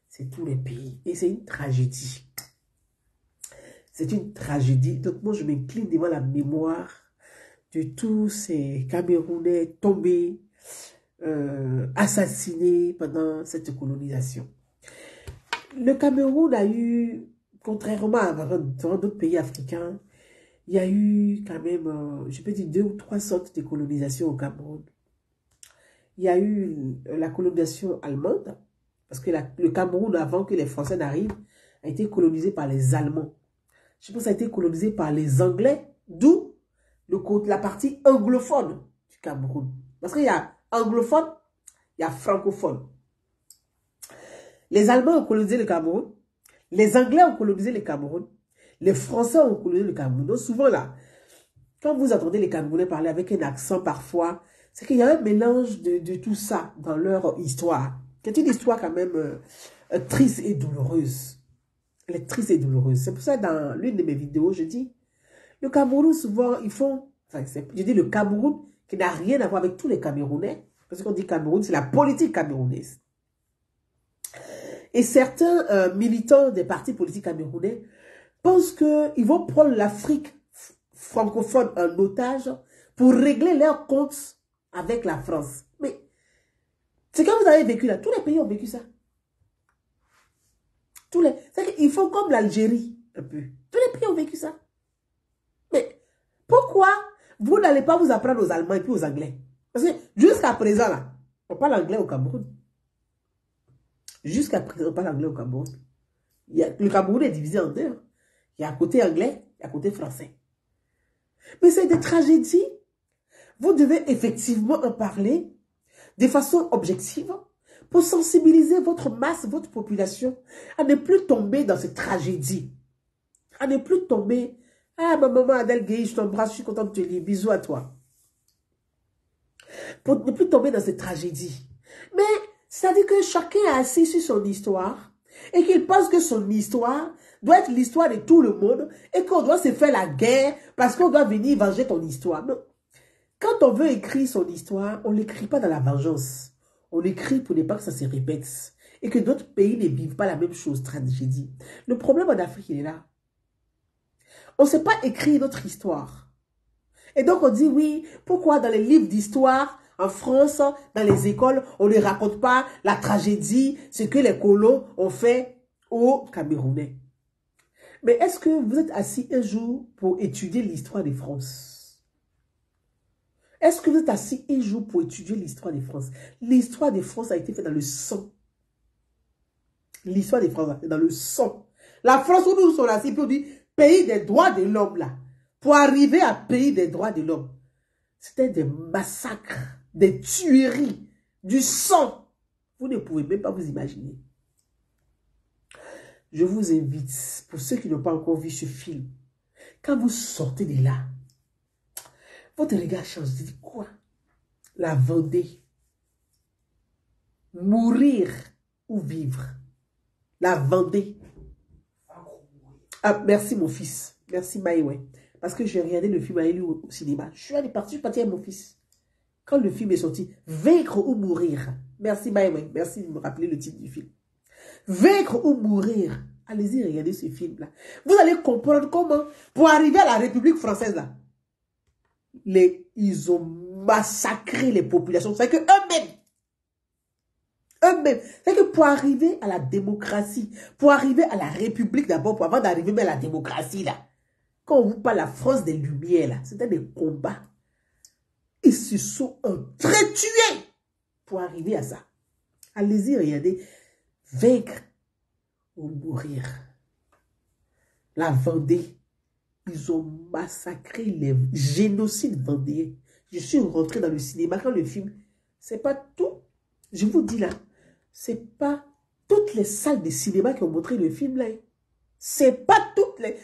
c'est tous les pays. Et c'est une tragédie. C'est une tragédie. Donc moi, je m'incline devant la mémoire de tous ces Camerounais tombés, assassinés pendant cette colonisation. Le Cameroun a eu, contrairement à d'autres pays africains, il y a eu quand même, je peux dire 2 ou 3 sortes de colonisation au Cameroun. Il y a eu la colonisation allemande, parce que le Cameroun, avant que les Français n'arrivent, a été colonisé par les Allemands. Je pense que ça a été colonisé par les Anglais, d'où la partie anglophone du Cameroun. Parce qu'il y a anglophone, il y a francophone. Les Allemands ont colonisé le Cameroun, les Anglais ont colonisé le Cameroun, les Français ont colonisé le Cameroun. Donc souvent là, quand vous entendez les Camerounais parler avec un accent parfois, c'est qu'il y a un mélange de tout ça dans leur histoire. C'est une histoire quand même triste et douloureuse. Elle est triste et douloureuse. C'est pour ça dans l'une de mes vidéos, je dis, le Cameroun souvent, ils font, enfin, je dis le Cameroun qui n'a rien à voir avec tous les Camerounais, parce qu'on dit Cameroun, c'est la politique camerounaise. Et certains militants des partis politiques camerounais pensent qu'ils vont prendre l'Afrique francophone en otage pour régler leurs comptes avec la France. Mais c'est quand vous avez vécu là, tous les pays ont vécu ça. Ils font comme l'Algérie, un peu. Tous les pays ont vécu ça. Mais pourquoi vous n'allez pas vous apprendre aux Allemands et puis aux Anglais? Parce que jusqu'à présent, là, on parle anglais au Cameroun. Jusqu'à présent, on parle anglais au Cameroun. Le Cameroun est divisé en deux. Il y a un côté anglais et un côté français. Mais c'est des tragédies. Vous devez effectivement en parler de façon objective pour sensibiliser votre masse, votre population à ne plus tomber dans cette tragédie. À ne plus tomber, ah, ma maman Adèle Gueye, je t'embrasse, je suis contente de te lire, bisous à toi. Pour ne plus tomber dans cette tragédie. Mais, c'est-à-dire que chacun est assis sur son histoire et qu'il pense que son histoire doit être l'histoire de tout le monde et qu'on doit se faire la guerre parce qu'on doit venir venger ton histoire. Non. Quand on veut écrire son histoire, on ne l'écrit pas dans la vengeance. On l'écrit pour ne pas que ça se répète et que d'autres pays ne vivent pas la même chose, tragédie. Le problème en Afrique, il est là. On ne sait pas écrire notre histoire. Et donc on dit oui, pourquoi dans les livres d'histoire, en France, dans les écoles, on ne raconte pas la tragédie, ce que les colons ont fait aux Camerounais. Mais est-ce que vous êtes assis un jour pour étudier l'histoire de France? Est-ce que vous êtes assis un jour pour étudier l'histoire de France? L'histoire de France a été faite dans le sang. L'histoire de France a été dans le sang. La France où nous sommes assis, puis on dit pays des droits de l'homme là. Pour arriver à pays des droits de l'homme, c'était des massacres, des tueries, du sang. Vous ne pouvez même pas vous imaginer. Je vous invite, pour ceux qui n'ont pas encore vu ce film, quand vous sortez de là, votre regard change. Vous dites quoi? La Vendée. Mourir ou vivre. La Vendée. Ah, merci mon fils. Merci Maïwe. Parce que j'ai regardé le film à lui au cinéma. Je suis allé partir avec mon fils. Quand le film est sorti, vaincre ou mourir. Merci Maïwe. Merci de me rappeler le titre du film. Vaincre ou mourir. Allez-y, regardez ce film-là. Vous allez comprendre comment, pour arriver à la République française, là, ils ont massacré les populations. C'est que eux-mêmes, c'est que pour arriver à la démocratie, pour arriver à la République d'abord, avant d'arriver même à la démocratie, là, quand on vous parle de la France des Lumières, là, c'était des combats. Ils se sont entretués pour arriver à ça. Allez-y, regardez. Vaincre ou mourir. La Vendée. Ils ont massacré les génocides vendéens. Je suis rentré dans le cinéma quand le film, c'est pas tout. Je vous dis là, c'est pas toutes les salles de cinéma qui ont montré le film là. C'est pas toutes les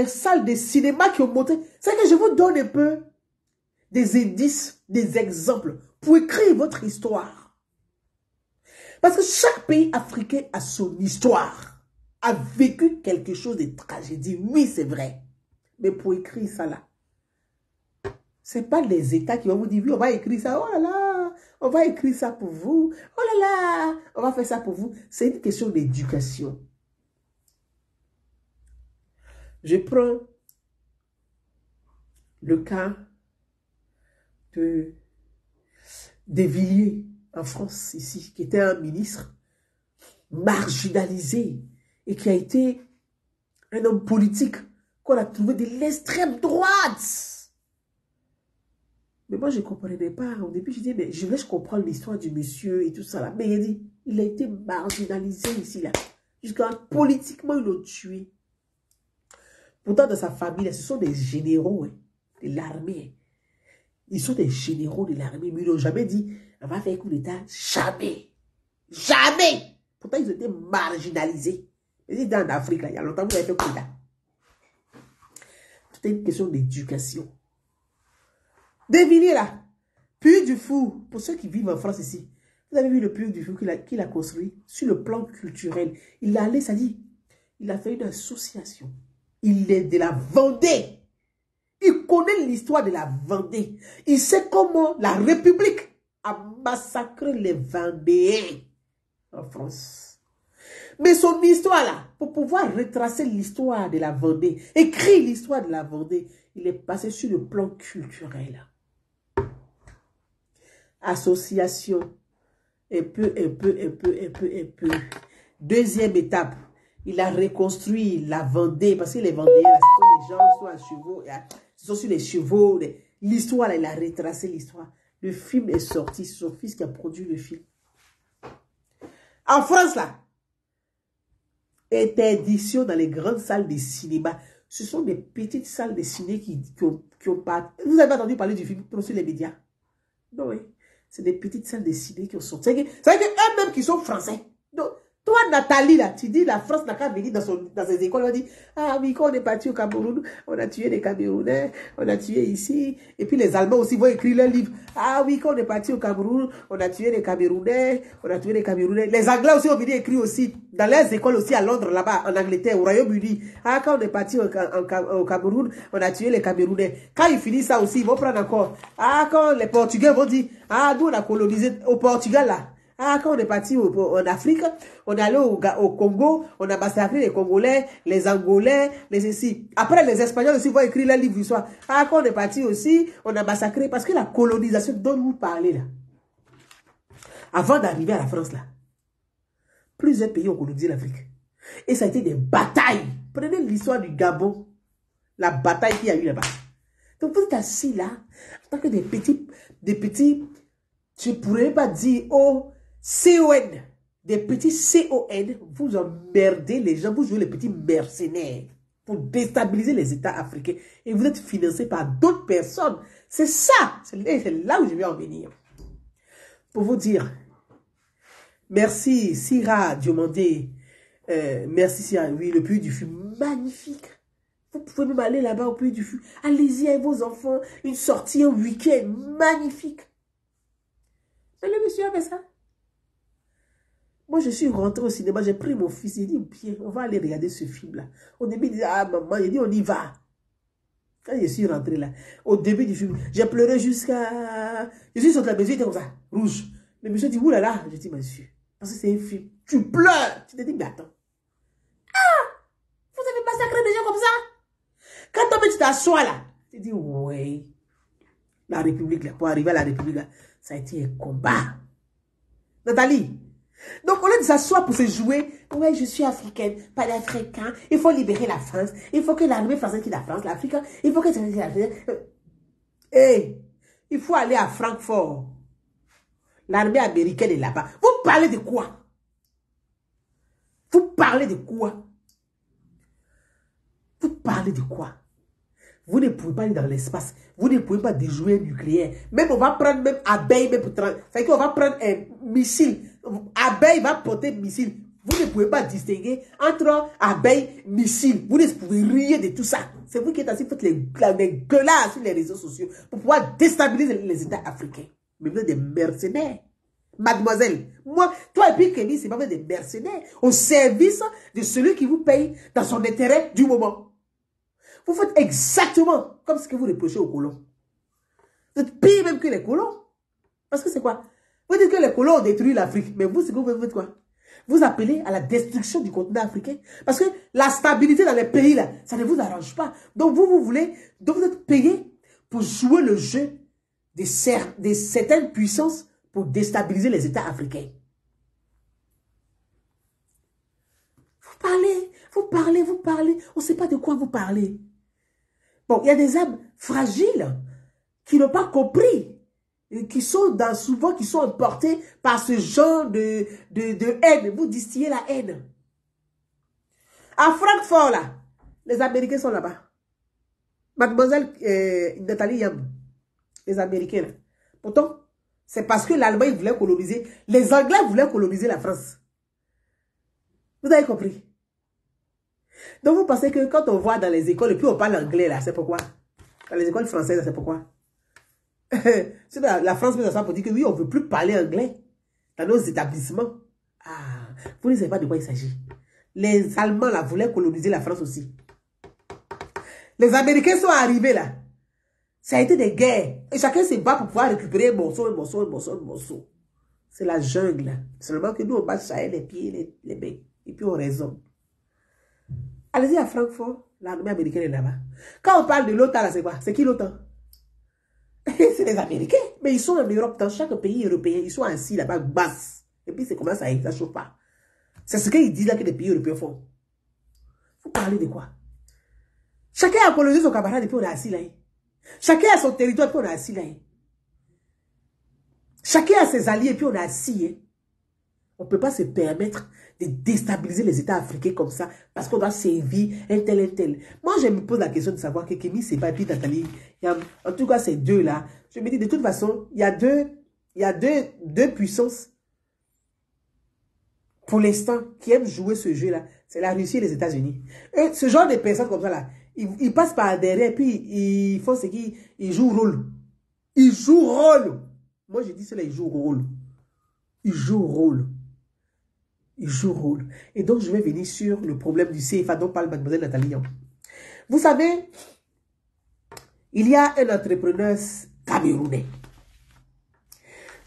salles de cinéma qui ont montré. C'est que je vous donne un peu des indices, des exemples pour écrire votre histoire. Parce que chaque pays africain a son histoire, a vécu quelque chose de tragédie. Oui, c'est vrai. Mais pour écrire ça là, ce n'est pas les États qui vont vous dire, oui, on va écrire ça, oh là là, on va écrire ça pour vous, oh là là, on va faire ça pour vous. C'est une question d'éducation. Je prends le cas de Villiers en France, ici, qui était un ministre marginalisé et qui a été un homme politique qu'on a trouvé de l'extrême droite. Mais moi, je ne comprenais pas. Au début, je disais, mais je voulais comprendre l'histoire du monsieur et tout ça là. Mais il a dit, il a été marginalisé ici là. Jusqu'à politiquement, ils l'ont tué. Pourtant, dans sa famille, ce sont des généraux de l'armée. Ils sont des généraux de l'armée, mais ils n'ont jamais dit, on va faire un coup d'État. Jamais. Jamais. Pourtant, ils ont été marginalisés. Ils étaient en Afrique, là, il y a longtemps, vous avez fait un coup d'État. C'était une question d'éducation. De Villiers, là, Puy du Fou, pour ceux qui vivent en France ici, vous avez vu le Puy du Fou qu'il a construit sur le plan culturel. Il a allé, ça dit, il a fait une association. Il est de la Vendée. Il connaît l'histoire de la Vendée. Il sait comment la République a massacré les Vendéens en France. Mais son histoire là, pour pouvoir retracer l'histoire de la Vendée, écrire l'histoire de la Vendée, il est passé sur le plan culturel. Association, un peu. Deuxième étape, il a reconstruit la Vendée, parce que les Vendéens, là, ce sont les gens qui sont à chevaux, ce sont sur les chevaux. L'histoire, il a retracé l'histoire. Le film est sorti, c'est son fils qui a produit le film. En France, là, interdiction dans les grandes salles de cinéma. Ce sont des petites salles de ciné qui ont pas... Vous avez entendu parler du film sur les médias? Non, oui. C'est des petites salles de ciné qui ont sorti. C'est vrai qu'eux-mêmes qui sont français. Donc, toi, Nathalie, là, tu dis la France n'a qu'à venir dans ses écoles. On dit, ah oui, quand on est parti au Cameroun, on a tué des Camerounais, on a tué ici. Et puis les Allemands aussi vont écrire leur livre. Ah oui, quand on est parti au Cameroun, on a tué des Camerounais, on a tué des Camerounais. Les Anglais aussi ont venu écrire aussi, dans leurs écoles aussi à Londres, là-bas, en Angleterre, au Royaume-Uni. Ah, quand on est parti au Cameroun, on a tué les Camerounais. Quand ils finissent ça aussi, ils vont prendre encore. Ah, quand les Portugais vont dire, ah, nous on a colonisé au Portugal, là. Ah, quand on est parti en Afrique, on est allé au Congo, on a massacré les Congolais, les Angolais, les ceci. Après, les Espagnols aussi vont écrire leur livre d'histoire. Ah, quand on est parti aussi, on a massacré. Parce que la colonisation dont vous parlez là, avant d'arriver à la France là, plusieurs pays ont colonisé l'Afrique. Et ça a été des batailles. Prenez l'histoire du Gabon, la bataille qu'il y a eu là-bas. Donc vous êtes assis là, en tant que des petits, je ne pourrais pas dire, oh, CON, des petits CON, vous emmerdez les gens, vous jouez les petits mercenaires pour déstabiliser les États africains et vous êtes financés par d'autres personnes. C'est ça, c'est là où je vais en venir. Pour vous dire, merci Syrah Diomandé, merci Syrah, oui, le Puy du Fût, magnifique. Vous pouvez même aller là-bas au Puy du Fût. Allez-y avec vos enfants, une sortie un week-end, magnifique. Mais le monsieur a fait ça. Moi, je suis rentré au cinéma, j'ai pris mon fils, il dit, bien, on va aller regarder ce film-là. Au début, il dit, ah, maman, il dit, on y va. Quand je suis rentré là, au début du film, j'ai pleuré jusqu'à... Je suis sorti de la maison, il était comme ça, rouge. Le monsieur dit, oulala, je dis, monsieur, parce que c'est un film. Tu pleures. Tu te dis, mais attends. Ah, vous avez massacré des gens comme ça? Quand toi, tu t'assois là, tu dis, oui, la République, là, pour arriver à la République, là, ça a été un combat. Nathalie, donc au lieu de s'asseoir pour se jouer, ouais, je suis africaine, pas d'Africain, il faut libérer la France, il faut que l'armée française quitte la France, l'Afrique, il faut que... Hey, il faut aller à Francfort. L'armée américaine est là-bas. Vous parlez de quoi? Vous parlez de quoi? Vous parlez de quoi? Vous ne pouvez pas aller dans l'espace. Vous ne pouvez pas déjouer un nucléaire. Même on va prendre même abeille, même pour... C'est-à-dire qu'on va prendre un missile. Abeille va porter missile. Vous ne pouvez pas distinguer entre abeille, missile. Vous ne pouvez rien de tout ça. C'est vous qui êtes assis, faites les gueulards sur les réseaux sociaux pour pouvoir déstabiliser les États africains. Mais vous êtes des mercenaires. Mademoiselle, moi, toi et puis Kémy, c'est pas des mercenaires au service de celui qui vous paye dans son intérêt du moment. Vous faites exactement comme ce que vous reprochez aux colons. Vous êtes pire même que les colons. Parce que c'est quoi? Vous dites que les colons ont détruit l'Afrique. Mais vous, c'est que vous faites quoi? Vous appelez à la destruction du continent africain. Parce que la stabilité dans les pays, là, ça ne vous arrange pas. Donc, vous voulez... Donc, vous êtes payé pour jouer le jeu de certaines puissances pour déstabiliser les États africains. Vous parlez. On ne sait pas de quoi vous parlez. Bon, il y a des âmes fragiles qui n'ont pas compris. Et qui sont souvent emportés par ce genre de haine. Vous distillez la haine. À Francfort, là, les Américains sont là-bas. Mademoiselle Nathalie Yam, les Américains, là. Pourtant, c'est parce que l'Allemagne voulait coloniser, les Anglais voulaient coloniser la France. Vous avez compris? Donc, vous pensez que quand on voit dans les écoles, et puis on parle anglais, là, c'est pourquoi? Dans les écoles françaises, c'est pourquoi? La France met ça pour dire que oui, on ne veut plus parler anglais dans nos établissements. Ah, vous ne savez pas de quoi il s'agit. Les Allemands là voulaient coloniser la France aussi. Les Américains sont arrivés là. Ça a été des guerres. Et chacun se bat pour pouvoir récupérer un morceau. C'est la jungle. Seulement que nous, on bat chacun les pieds, les mains. Et puis on raisonne. Allez-y à Francfort. L'armée américaine est là-bas. Quand on parle de l'OTAN, là, c'est quoi? C'est qui l'OTAN? C'est les Américains. Mais ils sont en Europe, dans chaque pays européen. Ils sont assis là-bas, basse. Et puis c'est comment ça chauffe pas. C'est ce qu'ils disent là que les pays européens font. Vous parlez de quoi? Chacun a colonisé son camarade et puis on est assis là. Chacun a son territoire et puis on est assis là. Chacun a ses alliés et puis on est assis. On ne peut pas se permettre de déstabiliser les États africains comme ça parce qu'on doit servir un tel, un tel. Moi, je me pose la question de savoir que Kémy Séba et puis Nathalie, en tout cas, ces deux-là, je me dis de toute façon, il y a deux puissances pour l'instant qui aiment jouer ce jeu-là. C'est la Russie et les États-Unis. Ce genre de personnes comme ça, là, ils passent par derrière, puis ils font ce qu'ils jouent rôle. Ils jouent rôle. Moi, je dis cela, ils jouent rôle. Ils jouent rôle. Ils jouent rôle. Et donc, je vais venir sur le problème du CFA dont parle mademoiselle Nathalie. Vous savez, il y a un entrepreneur camerounais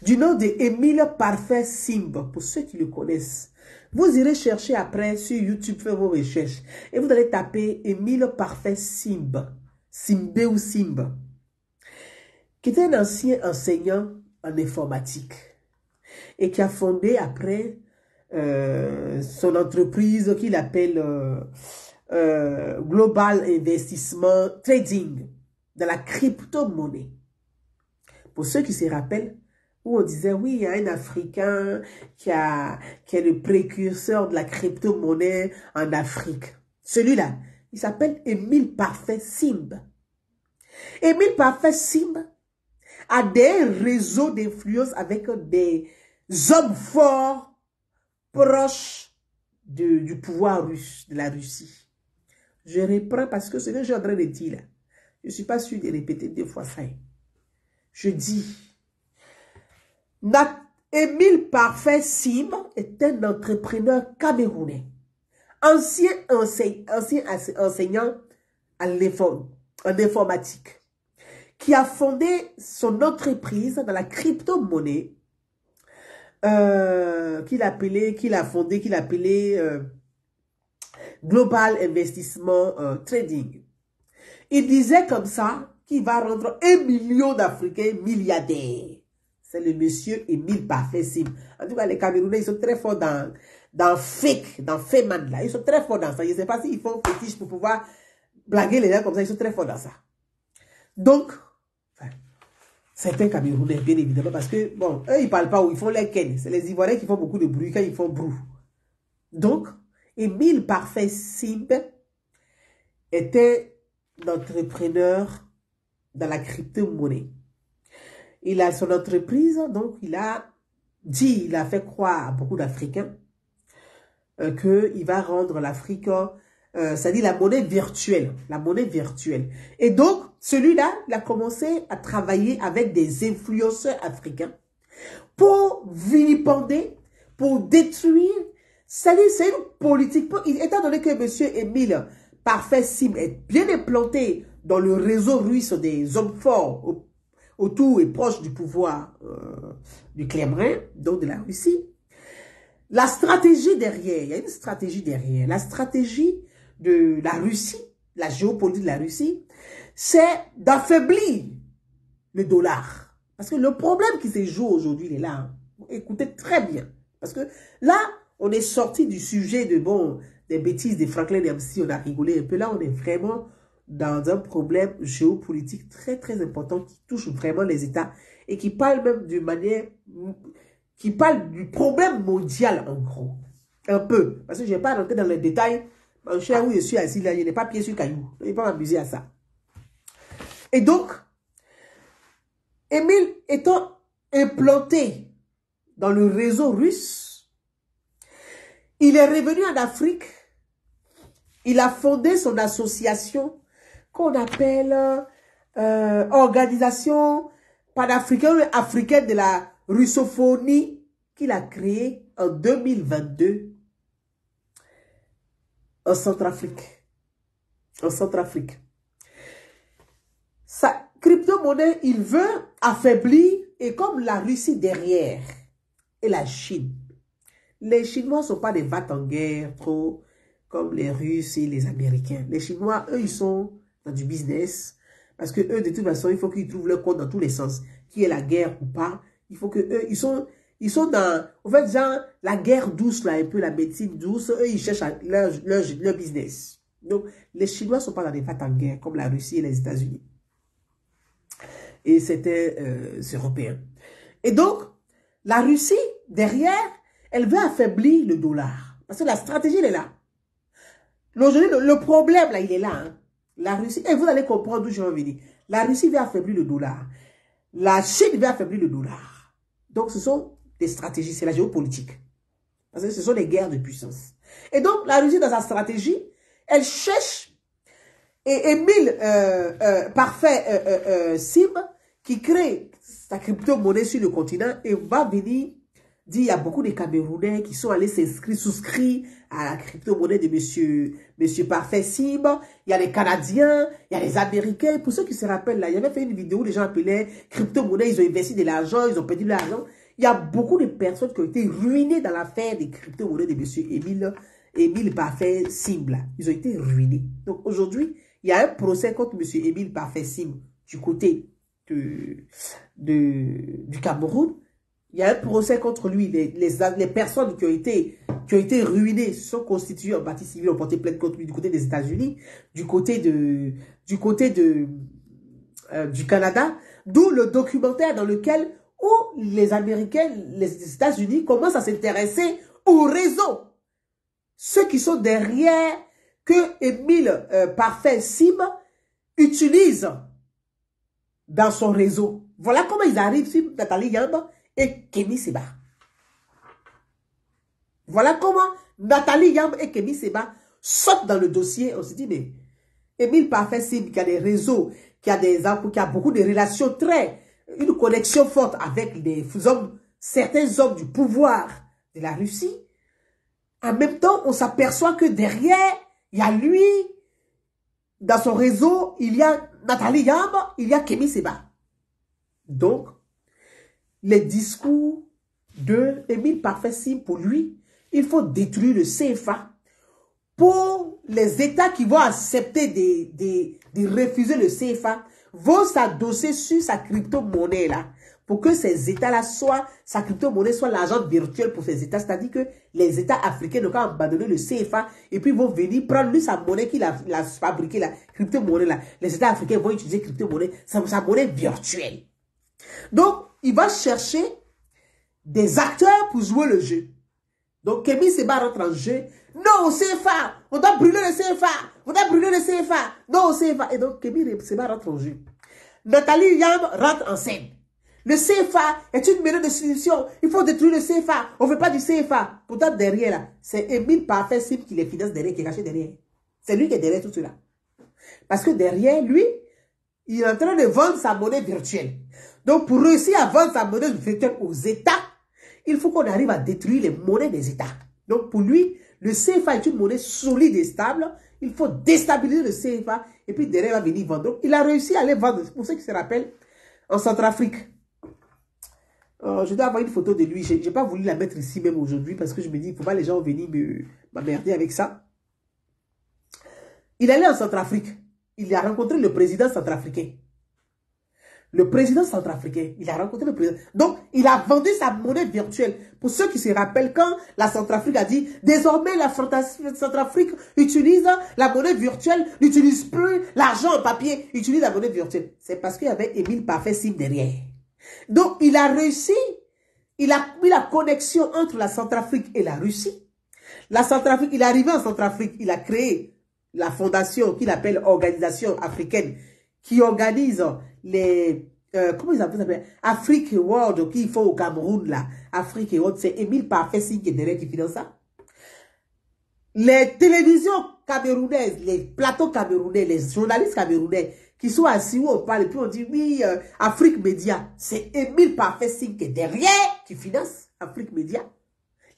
du nom de Émile Parfait Simb, pour ceux qui le connaissent. Vous irez chercher après sur YouTube, faire vos recherches. Et vous allez taper Émile Parfait Simb. Simbe ou Simb. Qui était un ancien enseignant en informatique. Et qui a fondé après son entreprise qu'il appelle Global Investissement Trading dans la crypto-monnaie. Pour ceux qui se rappellent, où on disait, oui, il y a un Africain qui est le précurseur de la crypto-monnaie en Afrique. Celui-là, il s'appelle Émile Parfait Simb. Émile Parfait Simb a des réseaux d'influence avec des hommes forts proches du pouvoir russe, de la Russie. Je reprends parce que ce que j'ai en train de dire là, je ne suis pas sûr de répéter 2 fois ça. Je dis, Émile Parfait Simb est un entrepreneur camerounais, ancien enseignant en informatique, qui a fondé son entreprise dans la crypto-monnaie qu'il appelait Global Investissement Trading. Il disait comme ça qu'il va rendre 1 million d'Africains milliardaires. C'est le monsieur Émile Parfait Simb. En tout cas, les Camerounais, ils sont très forts dans fake man là. Ils sont très forts dans ça. Je ne sais pas s'ils font fétiche pour pouvoir blaguer les gens comme ça. Ils sont très forts dans ça. Donc, certains Camerounais, bien évidemment, parce que, bon, eux, ils ne parlent pas où ils font les ken. C'est les Ivoiriens qui font beaucoup de bruit quand ils font brou. Donc, Émile Parfait Simb était entrepreneur dans la crypto-monnaie. Il a son entreprise, donc il a fait croire à beaucoup d'Africains qu'il va rendre l'Afrique, c'est-à-dire la monnaie virtuelle. Et donc, celui-là, il a commencé à travailler avec des influenceurs africains pour vilipender, pour détruire. C'est-à-dire, c'est une politique. Étant donné que M. Émile Parfait Simb est bien implanté dans le réseau russe des hommes forts autour et proche du pouvoir du Kremlin, donc de la Russie, la stratégie derrière, il y a une stratégie derrière. La stratégie de la Russie, la géopolitique de la Russie, c'est d'affaiblir le dollar. Parce que le problème qui se joue aujourd'hui, il est là. Hein. Écoutez très bien. Parce que là, on est sorti du sujet des bêtises de Franklin MC, on a rigolé un peu. Là, on est vraiment dans un problème géopolitique très, très important qui touche vraiment les États et qui parle même d'une manière, qui parle du problème mondial, en gros. Un peu. Parce que je ne vais pas rentrer dans les détails. Mon cher, où je suis assis là, je n'ai pas pied sur caillou. Je ne vais pas m'amuser à ça. Et donc, Émile étant implanté dans le réseau russe, il est revenu en Afrique. Il a fondé son association qu'on appelle Organisation panafricaine de la russophonie, qu'il a créée en 2022 en Centrafrique. Sa crypto-monnaie, il veut affaiblir, et comme la Russie derrière et la Chine. Les Chinois ne sont pas des vats en guerre trop comme les Russes et les Américains. Les Chinois, eux, ils sont dans du business. Parce que eux, de toute façon, il faut qu'ils trouvent leur compte dans tous les sens. Qu'il y ait la guerre ou pas. Il faut que eux, ils sont dans, en fait, genre, la guerre douce, là, un peu la médecine douce. Eux, ils cherchent leur business. Donc, les Chinois ne sont pas dans des vats en guerre comme la Russie et les États-Unis. Et c'était Européen. Et donc, la Russie, derrière, Elle veut affaiblir le dollar. Parce que la stratégie, elle est là. Aujourd'hui, le problème, là, il est là. Hein. La Russie, et vous allez comprendre d'où je veux venir. La Russie veut affaiblir le dollar. La Chine veut affaiblir le dollar. Donc, ce sont des stratégies, c'est la géopolitique. Parce que ce sont des guerres de puissance. Et donc, la Russie, dans sa stratégie, elle cherche, et Émile Parfait Sim, qui crée sa crypto-monnaie sur le continent, et va venir dire, il y a beaucoup de Camerounais qui sont allés souscrire à la crypto-monnaie de monsieur Parfait Sim. Il y a les Canadiens, il y a les Américains. Pour ceux qui se rappellent, là, il y avait fait une vidéo où les gens appelaient crypto-monnaie, ils ont investi de l'argent, ils ont perdu de l'argent. Il y a beaucoup de personnes qui ont été ruinées dans l'affaire des crypto-monnaies de monsieur Émile Parfait Sim. Là. Ils ont été ruinés. Donc aujourd'hui, il y a un procès contre monsieur Émile Parfait Sim du côté du Cameroun. Il y a un procès contre lui. Les personnes qui ont été ruinées se sont constituées en partie civile, ont porté plainte contre lui du côté des États-Unis, du côté du Canada, d'où le documentaire dans lequel où les Américains, les États-Unis commencent à s'intéresser au réseau. Ceux qui sont derrière que Émile Parfait Sim utilise dans son réseau. Voilà comment ils arrivent sur Nathalie Yamba et Kémy Séba. Voilà comment Nathalie Yamba et Kémy Séba sautent dans le dossier. On se dit, mais Émile Parfait Sim, qui a des réseaux, qui a beaucoup de relations une connexion forte avec certains hommes du pouvoir de la Russie. En même temps, on s'aperçoit que derrière, il y a lui, dans son réseau, il y a Nathalie Yamba, il y a Kémy Séba. Donc, les discours de Émile Parfait Sim, pour lui, il faut détruire le CFA pour les États qui vont accepter de refuser le CFA, vont s'adosser sur sa crypto-monnaie là, pour que ces États-là sa crypto-monnaie soit l'argent virtuel pour ces États. C'est-à-dire que les États africains n'ont qu'à abandonner le CFA et puis vont venir prendre lui sa monnaie qu'il a fabriquée, la crypto-monnaie là. Les États africains vont utiliser crypto-monnaie, sa monnaie virtuelle. Donc, il va chercher des acteurs pour jouer le jeu. Donc, Kémy Séba rentre en jeu. Non, au CFA, on doit brûler le CFA, on doit brûler le CFA, non au CFA. Et donc, Kémy Séba rentre en jeu. Nathalie Yamba rentre en scène. Le CFA est une méthode de solution. Il faut détruire le CFA. On ne veut pas du CFA. Pourtant, derrière, là, c'est Émile Parfait Sim qui les finance derrière, qui est caché derrière. C'est lui qui est derrière tout cela. Parce que derrière, lui, il est en train de vendre sa monnaie virtuelle. Donc, pour réussir à vendre sa monnaie virtuelle aux États, il faut qu'on arrive à détruire les monnaies des États. Donc, pour lui, le CFA est une monnaie solide et stable. Il faut déstabiliser le CFA et puis derrière, il va venir vendre. Donc, il a réussi à les vendre. Pour ceux qui se rappellent, en Centrafrique. Je dois avoir une photo de lui. Je n'ai pas voulu la mettre ici même aujourd'hui parce que je me dis, il ne faut pas les gens venir m'emmerder avec ça. Il allait en Centrafrique. Il a rencontré le président centrafricain. Le président centrafricain, il a rencontré le président. Donc, il a vendu sa monnaie virtuelle. Pour ceux qui se rappellent, quand la Centrafrique a dit, désormais la Centrafrique utilise la monnaie virtuelle, n'utilise plus l'argent en papier, utilise la monnaie virtuelle. C'est parce qu'il y avait Émile Parfait Sim derrière. Donc, il a réussi, il a mis la connexion entre la Centrafrique et la Russie. La Centrafrique, il est arrivé en Centrafrique, il a créé la fondation qu'il appelle Organisation africaine, qui organise les, comment ils appellent, Afrique World, qu'il faut au Cameroun, là. Afrique World, c'est Émile Parfait Sim qui est derrière, qui finance ça. Les télévisions camerounaises, les plateaux camerounais, les journalistes camerounais, qui sont assis où on parle, et puis on dit, oui, Afrique Média, c'est Émile Parfait Sim qui est derrière, qui finance Afrique Média.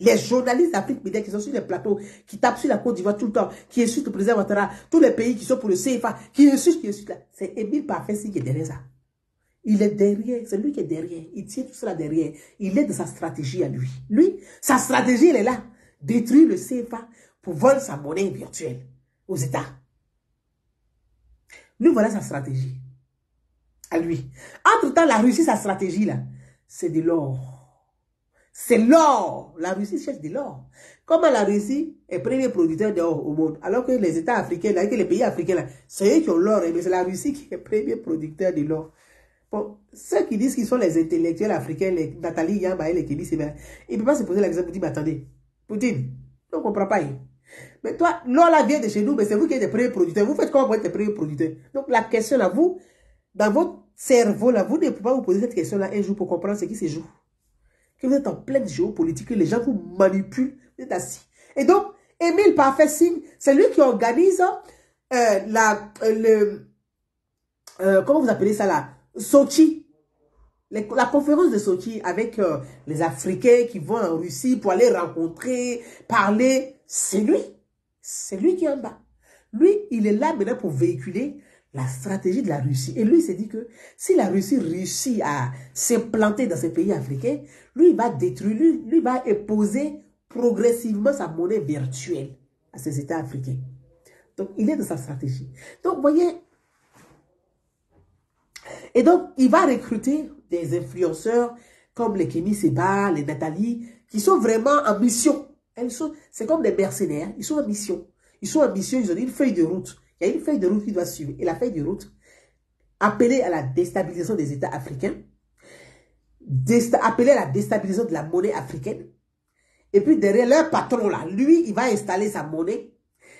Les journalistes d'Afrique Média qui sont sur les plateaux, qui tapent sur la Côte d'Ivoire tout le temps, qui insultent le président Ouattara, tous les pays qui sont pour le CFA, qui insultent là. C'est Émile Parfait Sim qui est derrière ça. Il est derrière, c'est lui qui est derrière. Il tient tout cela derrière. Il est de sa stratégie à lui. Lui, sa stratégie, elle est là. Détruire le CFA pour voler sa monnaie virtuelle aux États. Lui, voilà sa stratégie. À lui. Entre-temps, la Russie, sa stratégie, là, c'est de l'or. C'est l'or. La Russie cherche de l'or. Comment la Russie est premier producteur d'or au monde, alors que les États africains, là, que les pays africains, là, c'est eux qui ont l'or, mais c'est la Russie qui est premier producteur de l'or. Bon, ceux qui disent qu'ils sont les intellectuels africains, les Nathalie Yamba et les Kémy Sévère, ils ne peuvent pas se poser la question pour dire, mais attendez, Poutine, on ne comprend pas. Mais toi, l'or là vient de chez nous, mais c'est vous qui êtes les premiers producteurs. Vous faites comment pour être les premiers producteurs? Donc la question là, vous, dans votre cerveau là, vous ne pouvez pas vous poser cette question là un jour pour comprendre ce qui se joue. Que vous êtes en pleine géopolitique, que les gens vous manipulent, vous êtes assis. Et donc, Émile Parfait Signe, c'est lui qui organise comment vous appelez ça là? Sochi. La conférence de Sochi avec les Africains qui vont en Russie pour aller rencontrer, parler, c'est lui. C'est lui qui est en bas. Lui, il est là maintenant pour véhiculer la stratégie de la Russie. Et lui, il s'est dit que si la Russie réussit à s'implanter dans ces pays africains, lui, il va détruire, lui va imposer progressivement sa monnaie virtuelle à ces États africains. Donc, il est dans sa stratégie. Donc, vous voyez, et donc, il va recruter des influenceurs comme les Kémy Séba, les Nathalie, qui sont vraiment en mission. C'est comme des mercenaires, ils sont en mission. Ils sont en mission, ils ont une feuille de route. Il y a une feuille de route qu'ils doivent suivre. Et la feuille de route, appelée à la déstabilisation des États africains, appelée à la déstabilisation de la monnaie africaine. Et puis derrière, leur patron là, lui, il va installer sa monnaie.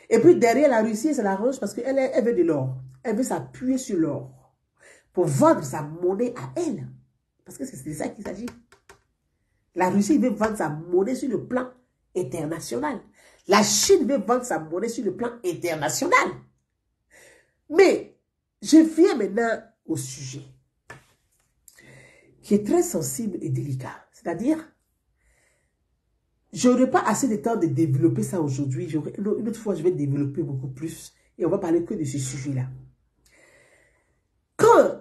Et puis derrière, la Russie, ça l'arrange parce qu'elle veut de l'or. Elle veut s'appuyer sur l'or pour vendre sa monnaie à elle. Parce que c'est de ça qu'il s'agit. La Russie veut vendre sa monnaie sur le plan international. La Chine veut vendre sa monnaie sur le plan international. Mais, je viens maintenant au sujet qui est très sensible et délicat. C'est-à-dire, je n'aurai pas assez de temps de développer ça aujourd'hui. Une autre fois, je vais développer beaucoup plus. Et on va parler que de ce sujet-là. Quand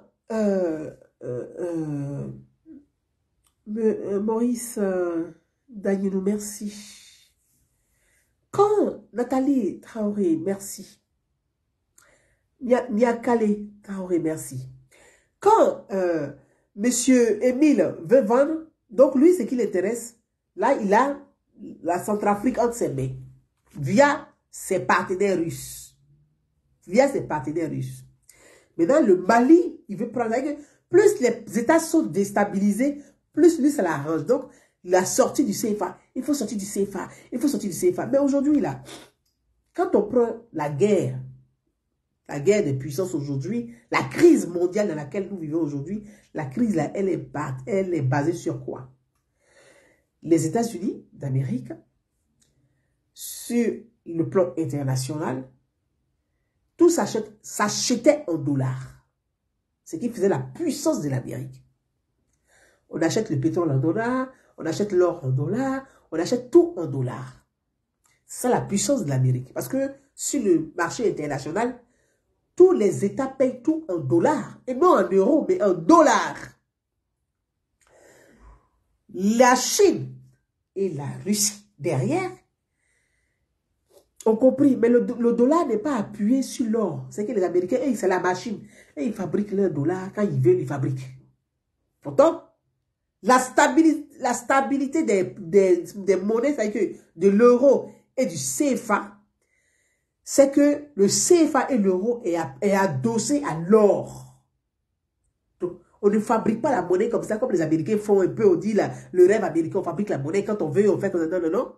Maurice Dagnenou, merci. Quand Nathalie Traoré, merci. Niakale Traoré, merci. Quand Monsieur Émile veut vendre, donc lui, ce qui l'intéresse, là, il a la Centrafrique entre ses mains, via ses partenaires russes. Via ses partenaires russes. Maintenant, le Mali, il veut prendre... Plus les États sont déstabilisés, plus lui, ça l'arrange. Donc, la sortie du CFA, il faut sortir du CFA, il faut sortir du CFA. Mais aujourd'hui, là, quand on prend la guerre des puissances aujourd'hui, la crise mondiale dans laquelle nous vivons aujourd'hui, la crise, là, elle est basée sur quoi? Les États-Unis d'Amérique, sur le plan international, tout s'achetait en dollars. Ce qui faisait la puissance de l'Amérique. On achète le pétrole en dollars, on achète l'or en dollars, on achète tout en dollars. C'est la puissance de l'Amérique. Parce que sur le marché international, tous les États payent tout en dollars. Et non en euros, mais en dollars. La Chine et la Russie derrière ont compris, mais le dollar n'est pas appuyé sur l'or. C'est que les Américains, c'est la machine. Et ils fabriquent leur dollar. Quand ils veulent, ils fabriquent. Pourtant, la stabilité des monnaies, c'est-à-dire que de l'euro et du CFA, c'est que le CFA et l'euro est adossé à l'or. Donc, on ne fabrique pas la monnaie comme ça, comme les Américains font un peu, on dit le rêve américain, on fabrique la monnaie quand on veut, on fait comme ça. Non, non, non.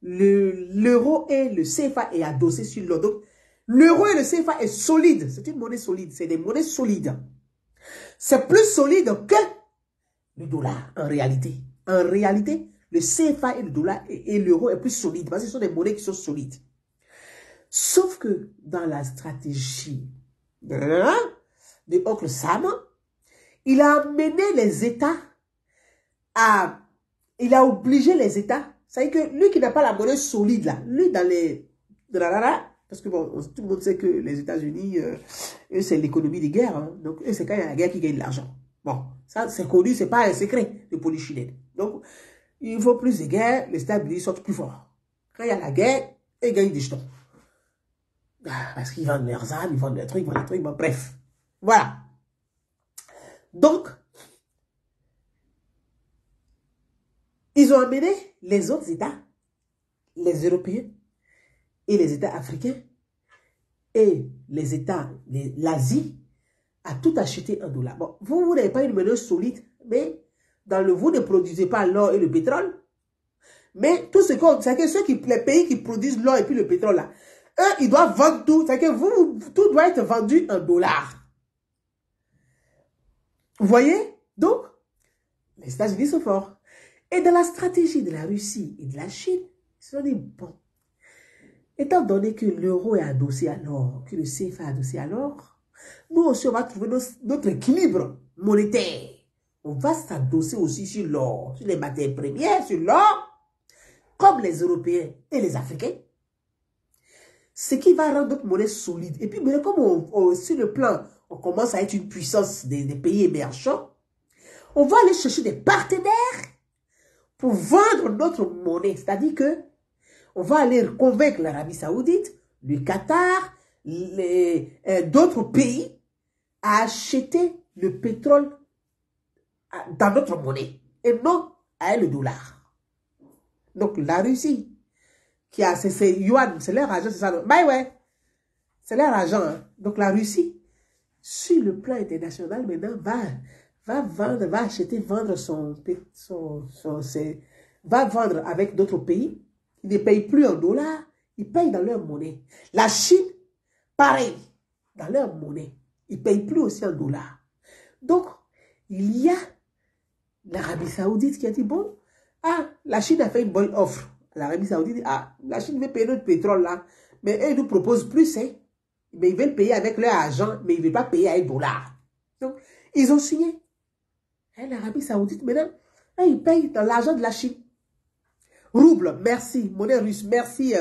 L'euro et le CFA est adossé sur l'or. Donc, l'euro et le CFA est solide. C'est une monnaie solide. C'est des monnaies solides. C'est plus solide que le dollar, en réalité. En réalité, le CFA et le dollar et l'euro est plus solide. Parce que ce sont des monnaies qui sont solides. Sauf que dans la stratégie de Oncle Sam, il a amené les États à... Il a obligé les États. C'est-à-dire que lui qui n'a pas la monnaie solide, là, lui dans les... Parce que bon, tout le monde sait que les États-Unis, eux, c'est l'économie des guerres. Hein. Donc, eux, c'est quand il y a la guerre qui gagne de l'argent. Bon, ça, c'est connu, c'est pas un secret de polichinelle. Donc, il faut plus de guerres, les États-Unis sortent plus forts. Quand il y a la guerre, ils gagnent des jetons. Parce qu'ils vendent leurs armes, ils vendent des trucs, bon, bref. Voilà. Donc, ils ont amené les autres États, les Européens et les États africains et les États, l'Asie, à tout acheter en dollars. Bon, vous n'avez pas une monnaie solide, mais vous ne produisez pas l'or et le pétrole. Mais tout ce c'est que les pays qui produisent l'or et puis le pétrole là, eux, ils doivent vendre tout. C'est que tout doit être vendu en dollars. Vous voyez? Donc, les États-Unis sont forts. Et dans la stratégie de la Russie et de la Chine, ils se sont dit, bon, étant donné que l'euro est adossé à l'or, que le CFA est adossé à l'or, nous aussi, on va trouver notre équilibre monétaire. On va s'adosser aussi sur l'or, sur les matières premières, sur l'or, comme les Européens et les Africains. Ce qui va rendre notre monnaie solide. Et puis, mais comme sur le plan, on commence à être une puissance des pays émergents, on va aller chercher des partenaires pour vendre notre monnaie. C'est-à-dire que on va aller convaincre l'Arabie Saoudite, le Qatar, d'autres pays à acheter le pétrole dans notre monnaie et non à le dollar. Donc la Russie, qui a c'est yuan, c'est leur argent, c'est ça. Bah ouais, c'est leur argent. Hein. Donc la Russie, sur le plan international, maintenant, va vendre, va acheter, vendre va vendre avec d'autres pays. Ils ne payent plus en dollars, ils payent dans leur monnaie. La Chine, pareil, dans leur monnaie. Ils ne payent plus aussi en dollars. Donc, il y a l'Arabie Saoudite qui a dit, bon, la Chine a fait une bonne offre. L'Arabie Saoudite dit, la Chine veut payer notre pétrole là, mais eux, ils nous proposent plus, hein. Mais ils veulent payer avec leur argent, mais ils ne veulent pas payer avec dollars. Donc, ils ont signé. L'Arabie Saoudite, maintenant, ils payent dans l'argent de la Chine. Rouble, merci. Monnaie russe, merci,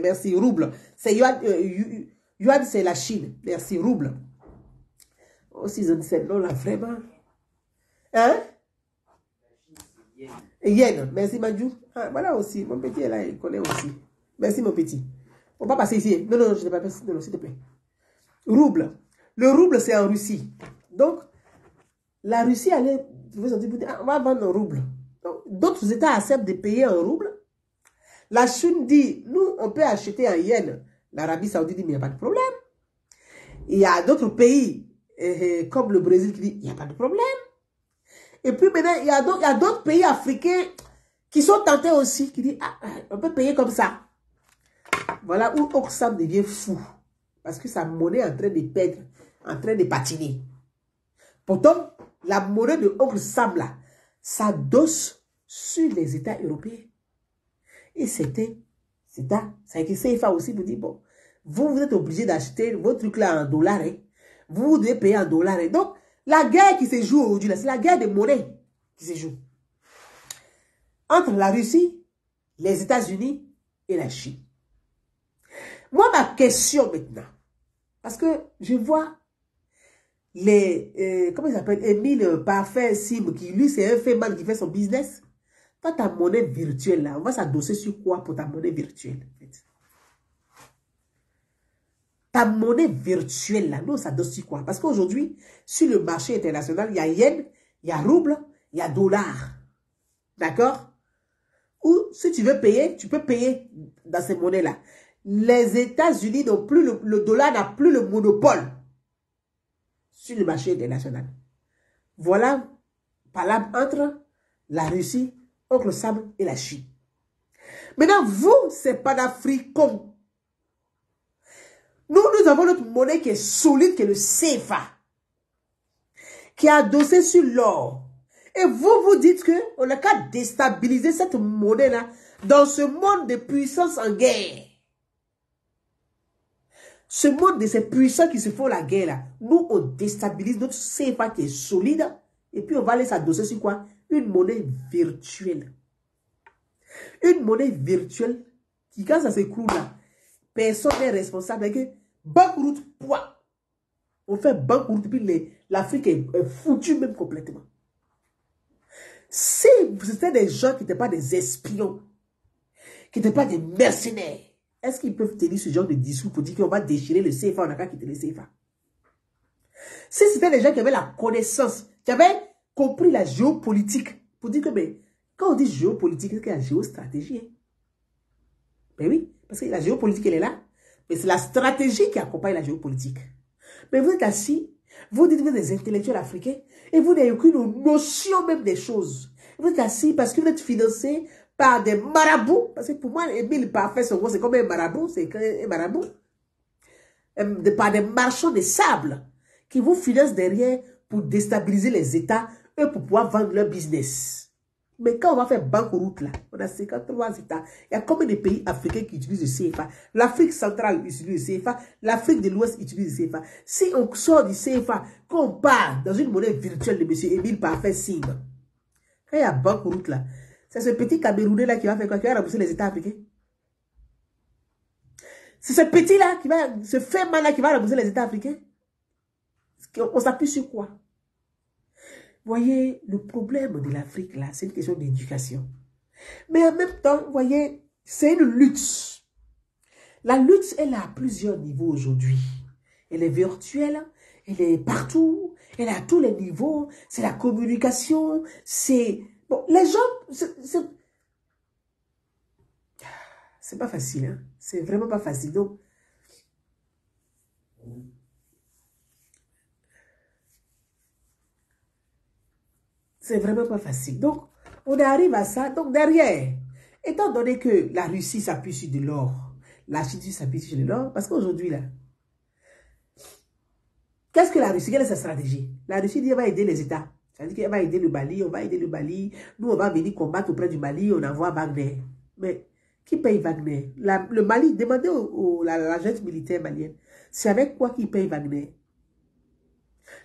merci, rouble. C'est yuan, yuan c'est la Chine. Merci, rouble. Oh, si je ne sais pas, là, vraiment. Hein? Yen, merci, Madjou. Voilà aussi, mon petit, là, il connaît aussi. Merci, mon petit. On va passer ici. Non, non, je n'ai pas passé. Non, s'il te plaît. Rouble. Le rouble, c'est en Russie. Donc, la Russie allait, on va vendre en rouble. D'autres États acceptent de payer en rouble. La Chine dit, nous, on peut acheter en yen. L'Arabie Saoudite dit, mais il n'y a pas de problème. Il y a d'autres pays, comme le Brésil, qui dit, il n'y a pas de problème. Et puis maintenant, il y a d'autres pays africains qui sont tentés aussi, qui disent, on peut payer comme ça. Voilà où Oxfam devient fou. Parce que sa monnaie est en train de perdre, en train de patiner. Pourtant, la monnaie de Oncle Sam là, s'adosse sur les États européens. Et ça a été CFA aussi vous dit, bon, vous êtes obligé d'acheter vos trucs là en dollars, hein. Vous devez payer en dollars. Hein. Donc, la guerre qui se joue aujourd'hui, c'est la guerre des monnaies qui se joue. Entre la Russie, les États-Unis et la Chine. Moi, ma question maintenant, parce que je vois comment il s'appelle, Émile Parfait Sim, qui lui, c'est un féman qui fait son business. Toi, ta monnaie virtuelle, là, on va s'adosser sur quoi pour ta monnaie virtuelle, en fait? Ta monnaie virtuelle, là, nous, on s'adosse sur quoi? Parce qu'aujourd'hui, sur le marché international, il y a yen, il y a rouble, il y a dollar. D'accord? Ou, si tu veux payer, tu peux payer dans ces monnaies-là. Les États-Unis n'ont plus, le dollar n'a plus le monopole sur le marché international. Voilà, palabre entre la Russie, Oncle Sam et la Chine. Maintenant, vous, c'est panafricain. Nous avons notre monnaie qui est solide, qui est le CFA, qui est adossé sur l'or. Et vous dites qu'on n'a qu'à déstabiliser cette monnaie-là dans ce monde de puissances en guerre. Ce monde de ces puissants qui se font la guerre là, nous on déstabilise notre CFA qui est solide et puis on va aller s'adosser sur quoi? Une monnaie virtuelle. Une monnaie virtuelle qui quand ça s'écroule là, personne n'est responsable. Banqueroute, poids. On fait banqueroute puis l'Afrique est foutue même complètement. Si c'était des gens qui n'étaient pas des espions, qui n'étaient pas des mercenaires, est-ce qu'ils peuvent tenir ce genre de discours pour dire qu'on va déchirer le CFA, on n'a qu'à quitter le CFA? Si c'était des gens qui avaient la connaissance, qui avaient compris la géopolitique, pour dire que, mais, quand on dit géopolitique, c'est qu'il y a la géostratégie. Hein? Ben oui, parce que la géopolitique, elle est là, mais c'est la stratégie qui accompagne la géopolitique. Mais vous êtes assis, Vous dites que vous êtes des intellectuels africains et vous n'avez aucune notion même des choses. Vous êtes assis parce que vous êtes financé par des marabouts. Parce que pour moi, Émile Parfait, c'est comme un marabout. C'est un marabout. Par des marchands de sable qui vous financent derrière pour déstabiliser les États et pour pouvoir vendre leur business. Mais quand on va faire banqueroute là, on a 53 États. Il y a combien de pays africains qui utilisent le CFA? L'Afrique centrale utilise le CFA. L'Afrique de l'Ouest utilise le CFA. Si on sort du CFA, qu'on part dans une monnaie virtuelle de M. Émile Parfait signe, quand il y a banqueroute là, c'est ce petit Camerounais là qui va faire quoi? Qui va rembourser les États africains? C'est ce petit là qui va, ce ferme là qui va rembourser les États africains? On s'appuie sur quoi? Voyez, le problème de l'Afrique, là, c'est une question d'éducation. Mais en même temps, voyez, c'est une lutte. La lutte, elle est à plusieurs niveaux aujourd'hui. Elle est virtuelle, elle est partout, elle est à tous les niveaux. C'est la communication, c'est... Bon, les gens... C'est pas facile, hein. C'est vraiment pas facile. Donc, c'est vraiment pas facile. Donc, on arrive à ça. Donc, derrière, étant donné que la Russie s'appuie sur de l'or, la Chine s'appuie sur de l'or, parce qu'aujourd'hui, là, qu'est-ce que la Russie, quelle est sa stratégie? La Russie dit qu'elle va aider les États. Ça veut dire qu'elle va aider le Mali, on va aider le Mali. Nous, on va venir combattre auprès du Mali, on envoie Wagner. Mais, qui paye Wagner? Le Mali, demandez la junte militaire malienne. C'est avec quoi qui paye Wagner?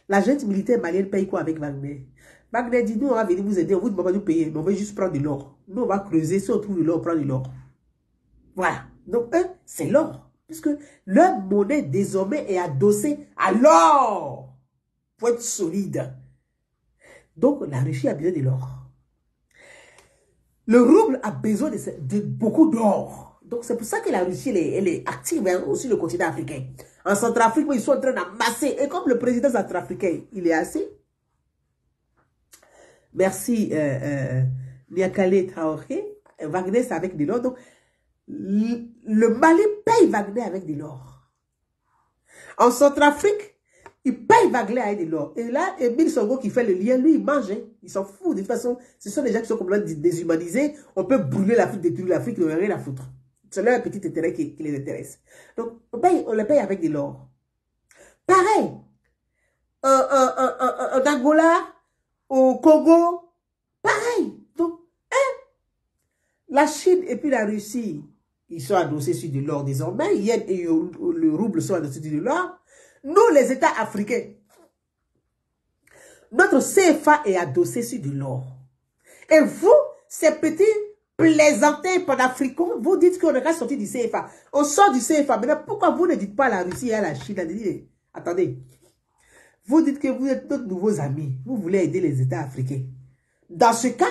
La junte militaire malienne paye quoi avec Wagner? Wagner dit, nous, on va venir vous aider, on vous demande pas de payer, mais on veut juste prendre de l'or. Nous, on va creuser, si on trouve de l'or, on prend de l'or. Voilà. Donc, eux, c'est l'or. Puisque leur monnaie, désormais, est adossée à l'or. Pour être solide. Donc, la Russie a besoin de l'or. Le rouble a besoin de beaucoup d'or. Donc, c'est pour ça que la Russie, elle est active hein, aussi le continent africain. En Centrafrique, ils sont en train d'amasser. Et comme le président centrafricain, il est assez... Merci, Niakale Traoré. Wagner, c'est avec de l'or. Donc, le Mali paye Wagner avec de l'or. En Centrafrique, il paye Wagner avec de l'or. Et là, Emile Songo qui fait le lien, lui, il mange. Hein. Il s'en fout. De toute façon, ce sont des gens qui sont complètement déshumanisés. On peut brûler l'Afrique, détruire l'Afrique, ils n'ont rien à foutre. C'est leur petit intérêt qui les intéresse. Donc, on le paye avec de l'or. Pareil. En Angola, au Congo, pareil. Donc, la Chine et puis la Russie, ils sont adossés sur de l'or désormais. Yen et le rouble sont adossés sur de l'or. Nous, les États africains, notre CFA est adossé sur de l'or. Et vous, ces petits plaisantins panafricains, vous dites qu'on est qu'à sortir du CFA. On sort du CFA. Maintenant, pourquoi vous ne dites pas à la Russie et à la Chine? Attendez. Vous dites que vous êtes notre nouveaux amis. Vous voulez aider les États africains. Dans ce cas,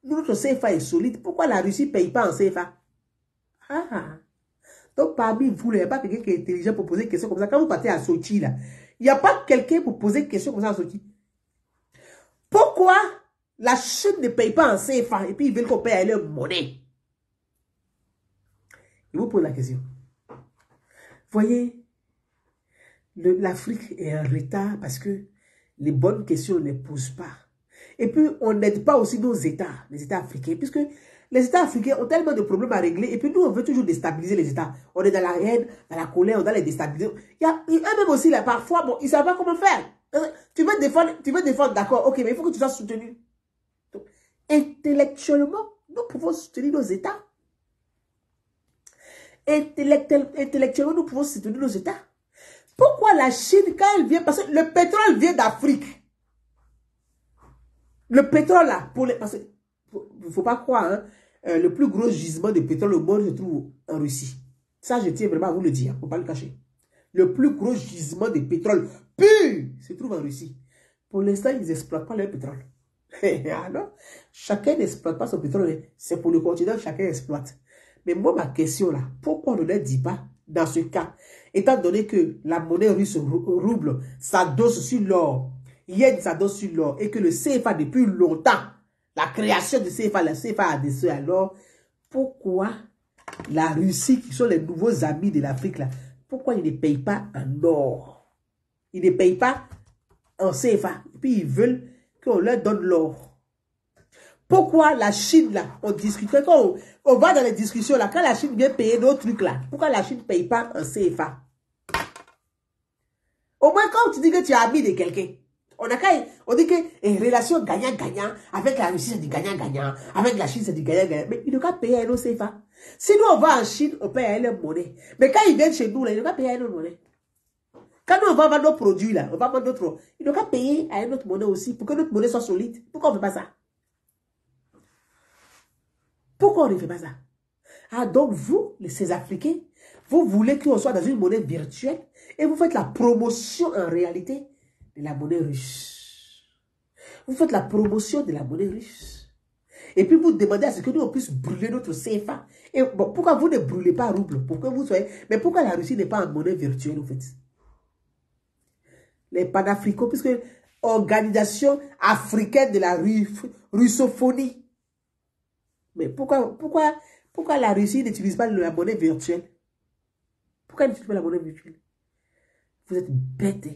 notre CFA est solide. Pourquoi la Russie ne paye pas en CFA? Ah. Donc, parmi vous, il n'y a pas quelqu'un qui est intelligent pour poser une question comme ça. Quand vous partez à Sochi, là, il n'y a pas quelqu'un pour poser une question comme ça à Sochi. Pourquoi la Chine ne paye pas en CFA et puis ils veulent qu'on paye à leur monnaie? Je vous pose la question. Voyez, l'Afrique est en retard parce que les bonnes questions ne les posent pas. Et puis, on n'aide pas aussi nos États, les États africains, puisque les États africains ont tellement de problèmes à régler, et puis nous, on veut toujours déstabiliser les États. On est dans la haine, dans la colère, on doit les déstabiliser. Il y a même aussi, là, parfois, bon, ils ne savent pas comment faire. Tu veux défendre, d'accord, ok, mais il faut que tu sois soutenu. Donc, intellectuellement, nous pouvons soutenir nos États. Intellectuellement, nous pouvons soutenir nos États. Pourquoi la Chine, quand elle vient, parce que le pétrole vient d'Afrique. Le pétrole, là, parce qu'il ne faut pas croire, hein, le plus gros gisement de pétrole au monde se trouve en Russie. Ça, je tiens vraiment à vous le dire, il ne faut pas le cacher. Le plus gros gisement de pétrole pur se trouve en Russie. Pour l'instant, ils n'exploitent pas leur pétrole. Alors, chacun n'exploite pas son pétrole. C'est pour le continent que chacun exploite. Mais moi, ma question là, pourquoi on ne le dit pas dans ce cas? Étant donné que la monnaie russe rouble s'adosse sur l'or, yen s'adosse sur l'or, et que le CFA depuis longtemps, la création du CFA, le CFA a adossé à l'or, pourquoi la Russie, qui sont les nouveaux amis de l'Afrique là, pourquoi ils ne payent pas en or? Ils ne payent pas en CFA. Et puis ils veulent qu'on leur donne l'or. Pourquoi la Chine, là, on discute, quand on va dans les discussions, là, quand la Chine vient payer nos trucs, là, pourquoi la Chine ne paye pas en CFA? Au moins, quand tu dis que tu es ami de quelqu'un, on dit que une relation gagnant-gagnant, avec la Russie, c'est du gagnant-gagnant, avec la Chine, c'est du gagnant-gagnant, mais ils n'ont qu'à payer à nos CFA. Si nous, on va en Chine, on paye à leur monnaie. Mais quand ils viennent chez nous, là, ils n'ont qu'à payer à notre monnaie. Quand nous, on va vendre nos produits, là, on va vendre d'autres, ils n'ont qu'à payer à notre monnaie aussi, pour que notre monnaie soit solide. Pourquoi on ne fait pas ça? Pourquoi on ne fait pas ça? Ah, donc vous, ces Africains, vous voulez qu'on soit dans une monnaie virtuelle et vous faites la promotion en réalité de la monnaie russe. Vous faites la promotion de la monnaie russe. Et puis vous demandez à ce que nous on puisse brûler notre CFA. Et bon, pourquoi vous ne brûlez pas rouble? Pourquoi vous soyez... Mais pourquoi la Russie n'est pas en monnaie virtuelle en fait? Les panafricains, puisque organisation africaine de la russophonie. Mais pourquoi la Russie n'utilise pas la monnaie virtuelle? Pourquoi elle n'utilise pas la monnaie virtuelle? Vous êtes bêtes.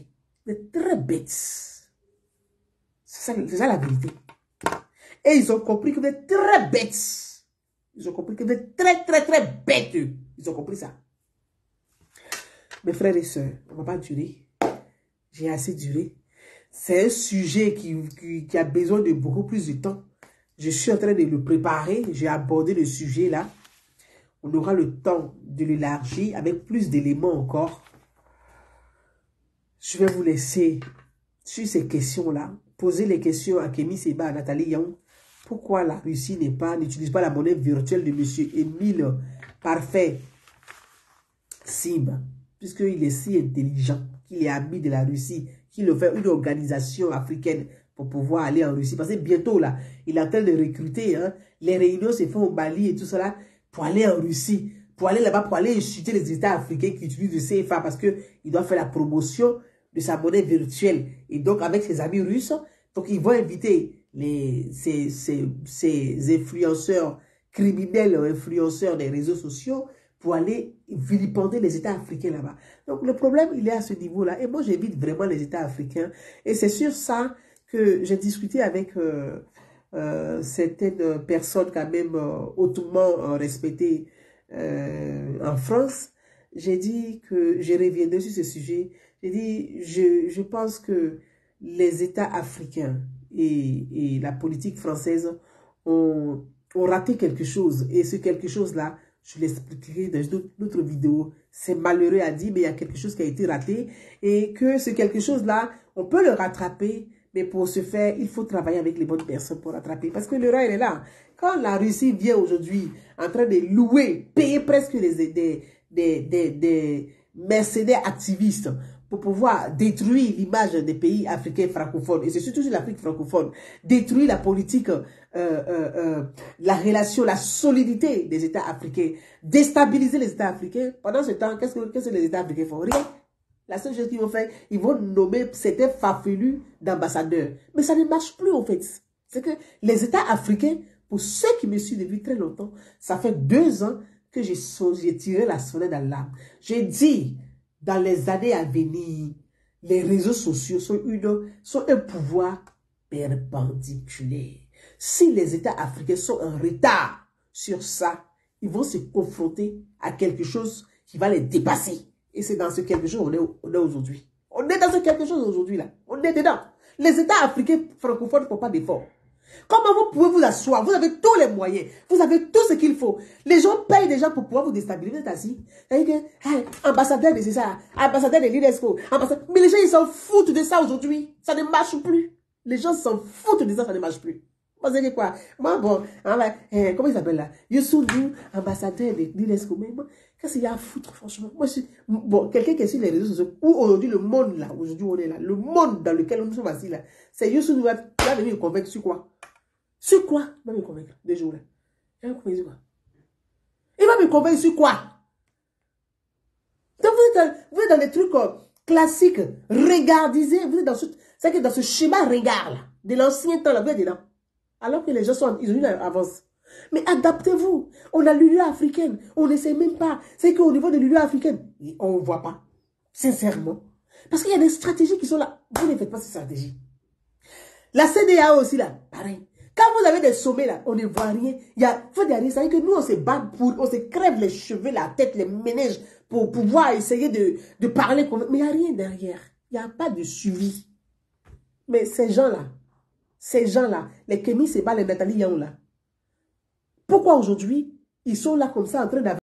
Vous êtes très bêtes. C'est ça la vérité. Et ils ont compris que vous êtes très bêtes. Ils ont compris que vous êtes très, très, très bêtes. Ils ont compris ça. Mes frères et sœurs, on ne va pas durer. J'ai assez duré. C'est un sujet qui a besoin de beaucoup plus de temps. Je suis en train de le préparer. J'ai abordé le sujet là. On aura le temps de l'élargir avec plus d'éléments encore. Je vais vous laisser sur ces questions-là. Poser les questions à Kémy Séba, à Nathalie Young. Pourquoi la Russie n'utilise pas la monnaie virtuelle de M. Émile Parfait Simba? Puisqu'il est si intelligent, qu'il est ami de la Russie, qu'il fait une organisation africaine pour pouvoir aller en Russie. Parce que bientôt, là, il est en train de recruter. Hein, les réunions se font au Mali et tout cela pour aller en Russie. Pour aller là-bas, pour aller insulter les États africains qui utilisent le CFA parce qu'il doit faire la promotion de sa monnaie virtuelle. Et donc, avec ses amis russes, donc ils vont inviter ces influenceurs criminels, influenceurs des réseaux sociaux pour aller vilipender les États africains là-bas. Donc, le problème, il est à ce niveau-là. Et moi, j'évite vraiment les États africains. Et c'est sur ça que j'ai discuté avec certaines personnes quand même hautement respectées en France. J'ai dit que je reviendrai sur ce sujet. J'ai dit, je pense que les États africains et la politique française ont raté quelque chose. Et ce quelque chose-là, je l'expliquerai dans une autre vidéo. C'est malheureux à dire, mais il y a quelque chose qui a été raté. Et que ce quelque chose-là, on peut le rattraper. Mais pour ce faire, il faut travailler avec les bonnes personnes pour rattraper. Parce que le rang, il est là. Quand la Russie vient aujourd'hui en train de louer, payer presque des mercenaires activistes pour pouvoir détruire l'image des pays africains francophones, et c'est surtout sur l'Afrique francophone, détruire la politique, la relation, la solidité des États africains, déstabiliser les États africains. Pendant ce temps, qu'est-ce que les États africains font? Rien. La seule chose qu'ils vont faire, ils vont nommer certains farfelus d'ambassadeurs. Mais ça ne marche plus en fait. C'est que les États africains, pour ceux qui me suivent depuis très longtemps, ça fait 2 ans que j'ai tiré la sonnette d'alarme. J'ai dit, dans les années à venir, les réseaux sociaux sont un pouvoir perpendiculaire. Si les États africains sont en retard sur ça, ils vont se confronter à quelque chose qui va les dépasser. Et c'est dans ce quelque chose qu'on est aujourd'hui. On est dans ce quelque chose aujourd'hui là. On est dedans. Les États africains francophones ne font pas d'efforts. Comment vous pouvez vous asseoir? Vous avez tous les moyens. Vous avez tout ce qu'il faut. Les gens payent des gens pour pouvoir vous déstabiliser. Vous êtes assis. C'est-à-dire que, ambassadeur de ça, ambassadeur de l'UNESCO, mais les gens, ils s'en foutent de ça aujourd'hui. Ça ne marche plus. Les gens s'en foutent de ça, ça ne marche plus. Vous savez quoi? Moi, bon, comment il s'appelle là? Youssou N'Dour, ambassadeur de l'UNESCO. Mais moi, qu'est-ce qu'il y a à foutre, franchement? Moi, bon, quelqu'un qui est sur les réseaux sociaux, où aujourd'hui, le monde là, aujourd'hui, on est là, le monde dans lequel nous sommes assis là, c'est Youssou N'Dour qui va venir me convaincre sur quoi? Sur quoi? Il va me convaincre, 2 jours là. Il va me convaincre sur quoi? Il va me convaincre sur quoi? Donc, vous êtes dans des trucs classiques, regardisés, vous êtes dans ce schéma regard là, de l'ancien temps là, vous êtes dedans. Alors que les gens ils ont une avance. Mais adaptez-vous. On a l'Union africaine. On n'essaie même pas. C'est qu'au niveau de l'Union africaine, on ne voit pas. Sincèrement. Parce qu'il y a des stratégies qui sont là. Vous ne faites pas ces stratégies. La CEDEAO aussi, là, pareil. Quand vous avez des sommets, là, on ne voit rien. Il y a, faut dire, ça veut dire que nous, on se bat on se crève les cheveux, la tête, les ménages, pour pouvoir essayer de parler. Mais il n'y a rien derrière. Il n'y a pas de suivi. Mais ces gens-là, les Kémy Séba, les Nathalie Yaou, là, pourquoi aujourd'hui, ils sont là comme ça en train d'avoir...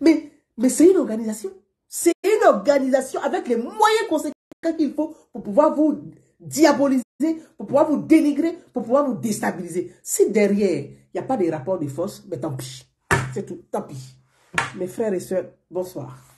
Mais c'est une organisation. C'est une organisation avec les moyens conséquents qu'il faut pour pouvoir vous diaboliser, pour pouvoir vous dénigrer, pour pouvoir vous déstabiliser. Si derrière, il n'y a pas de rapport de force, mais tant pis. C'est tout, tant pis. Mes frères et sœurs, bonsoir.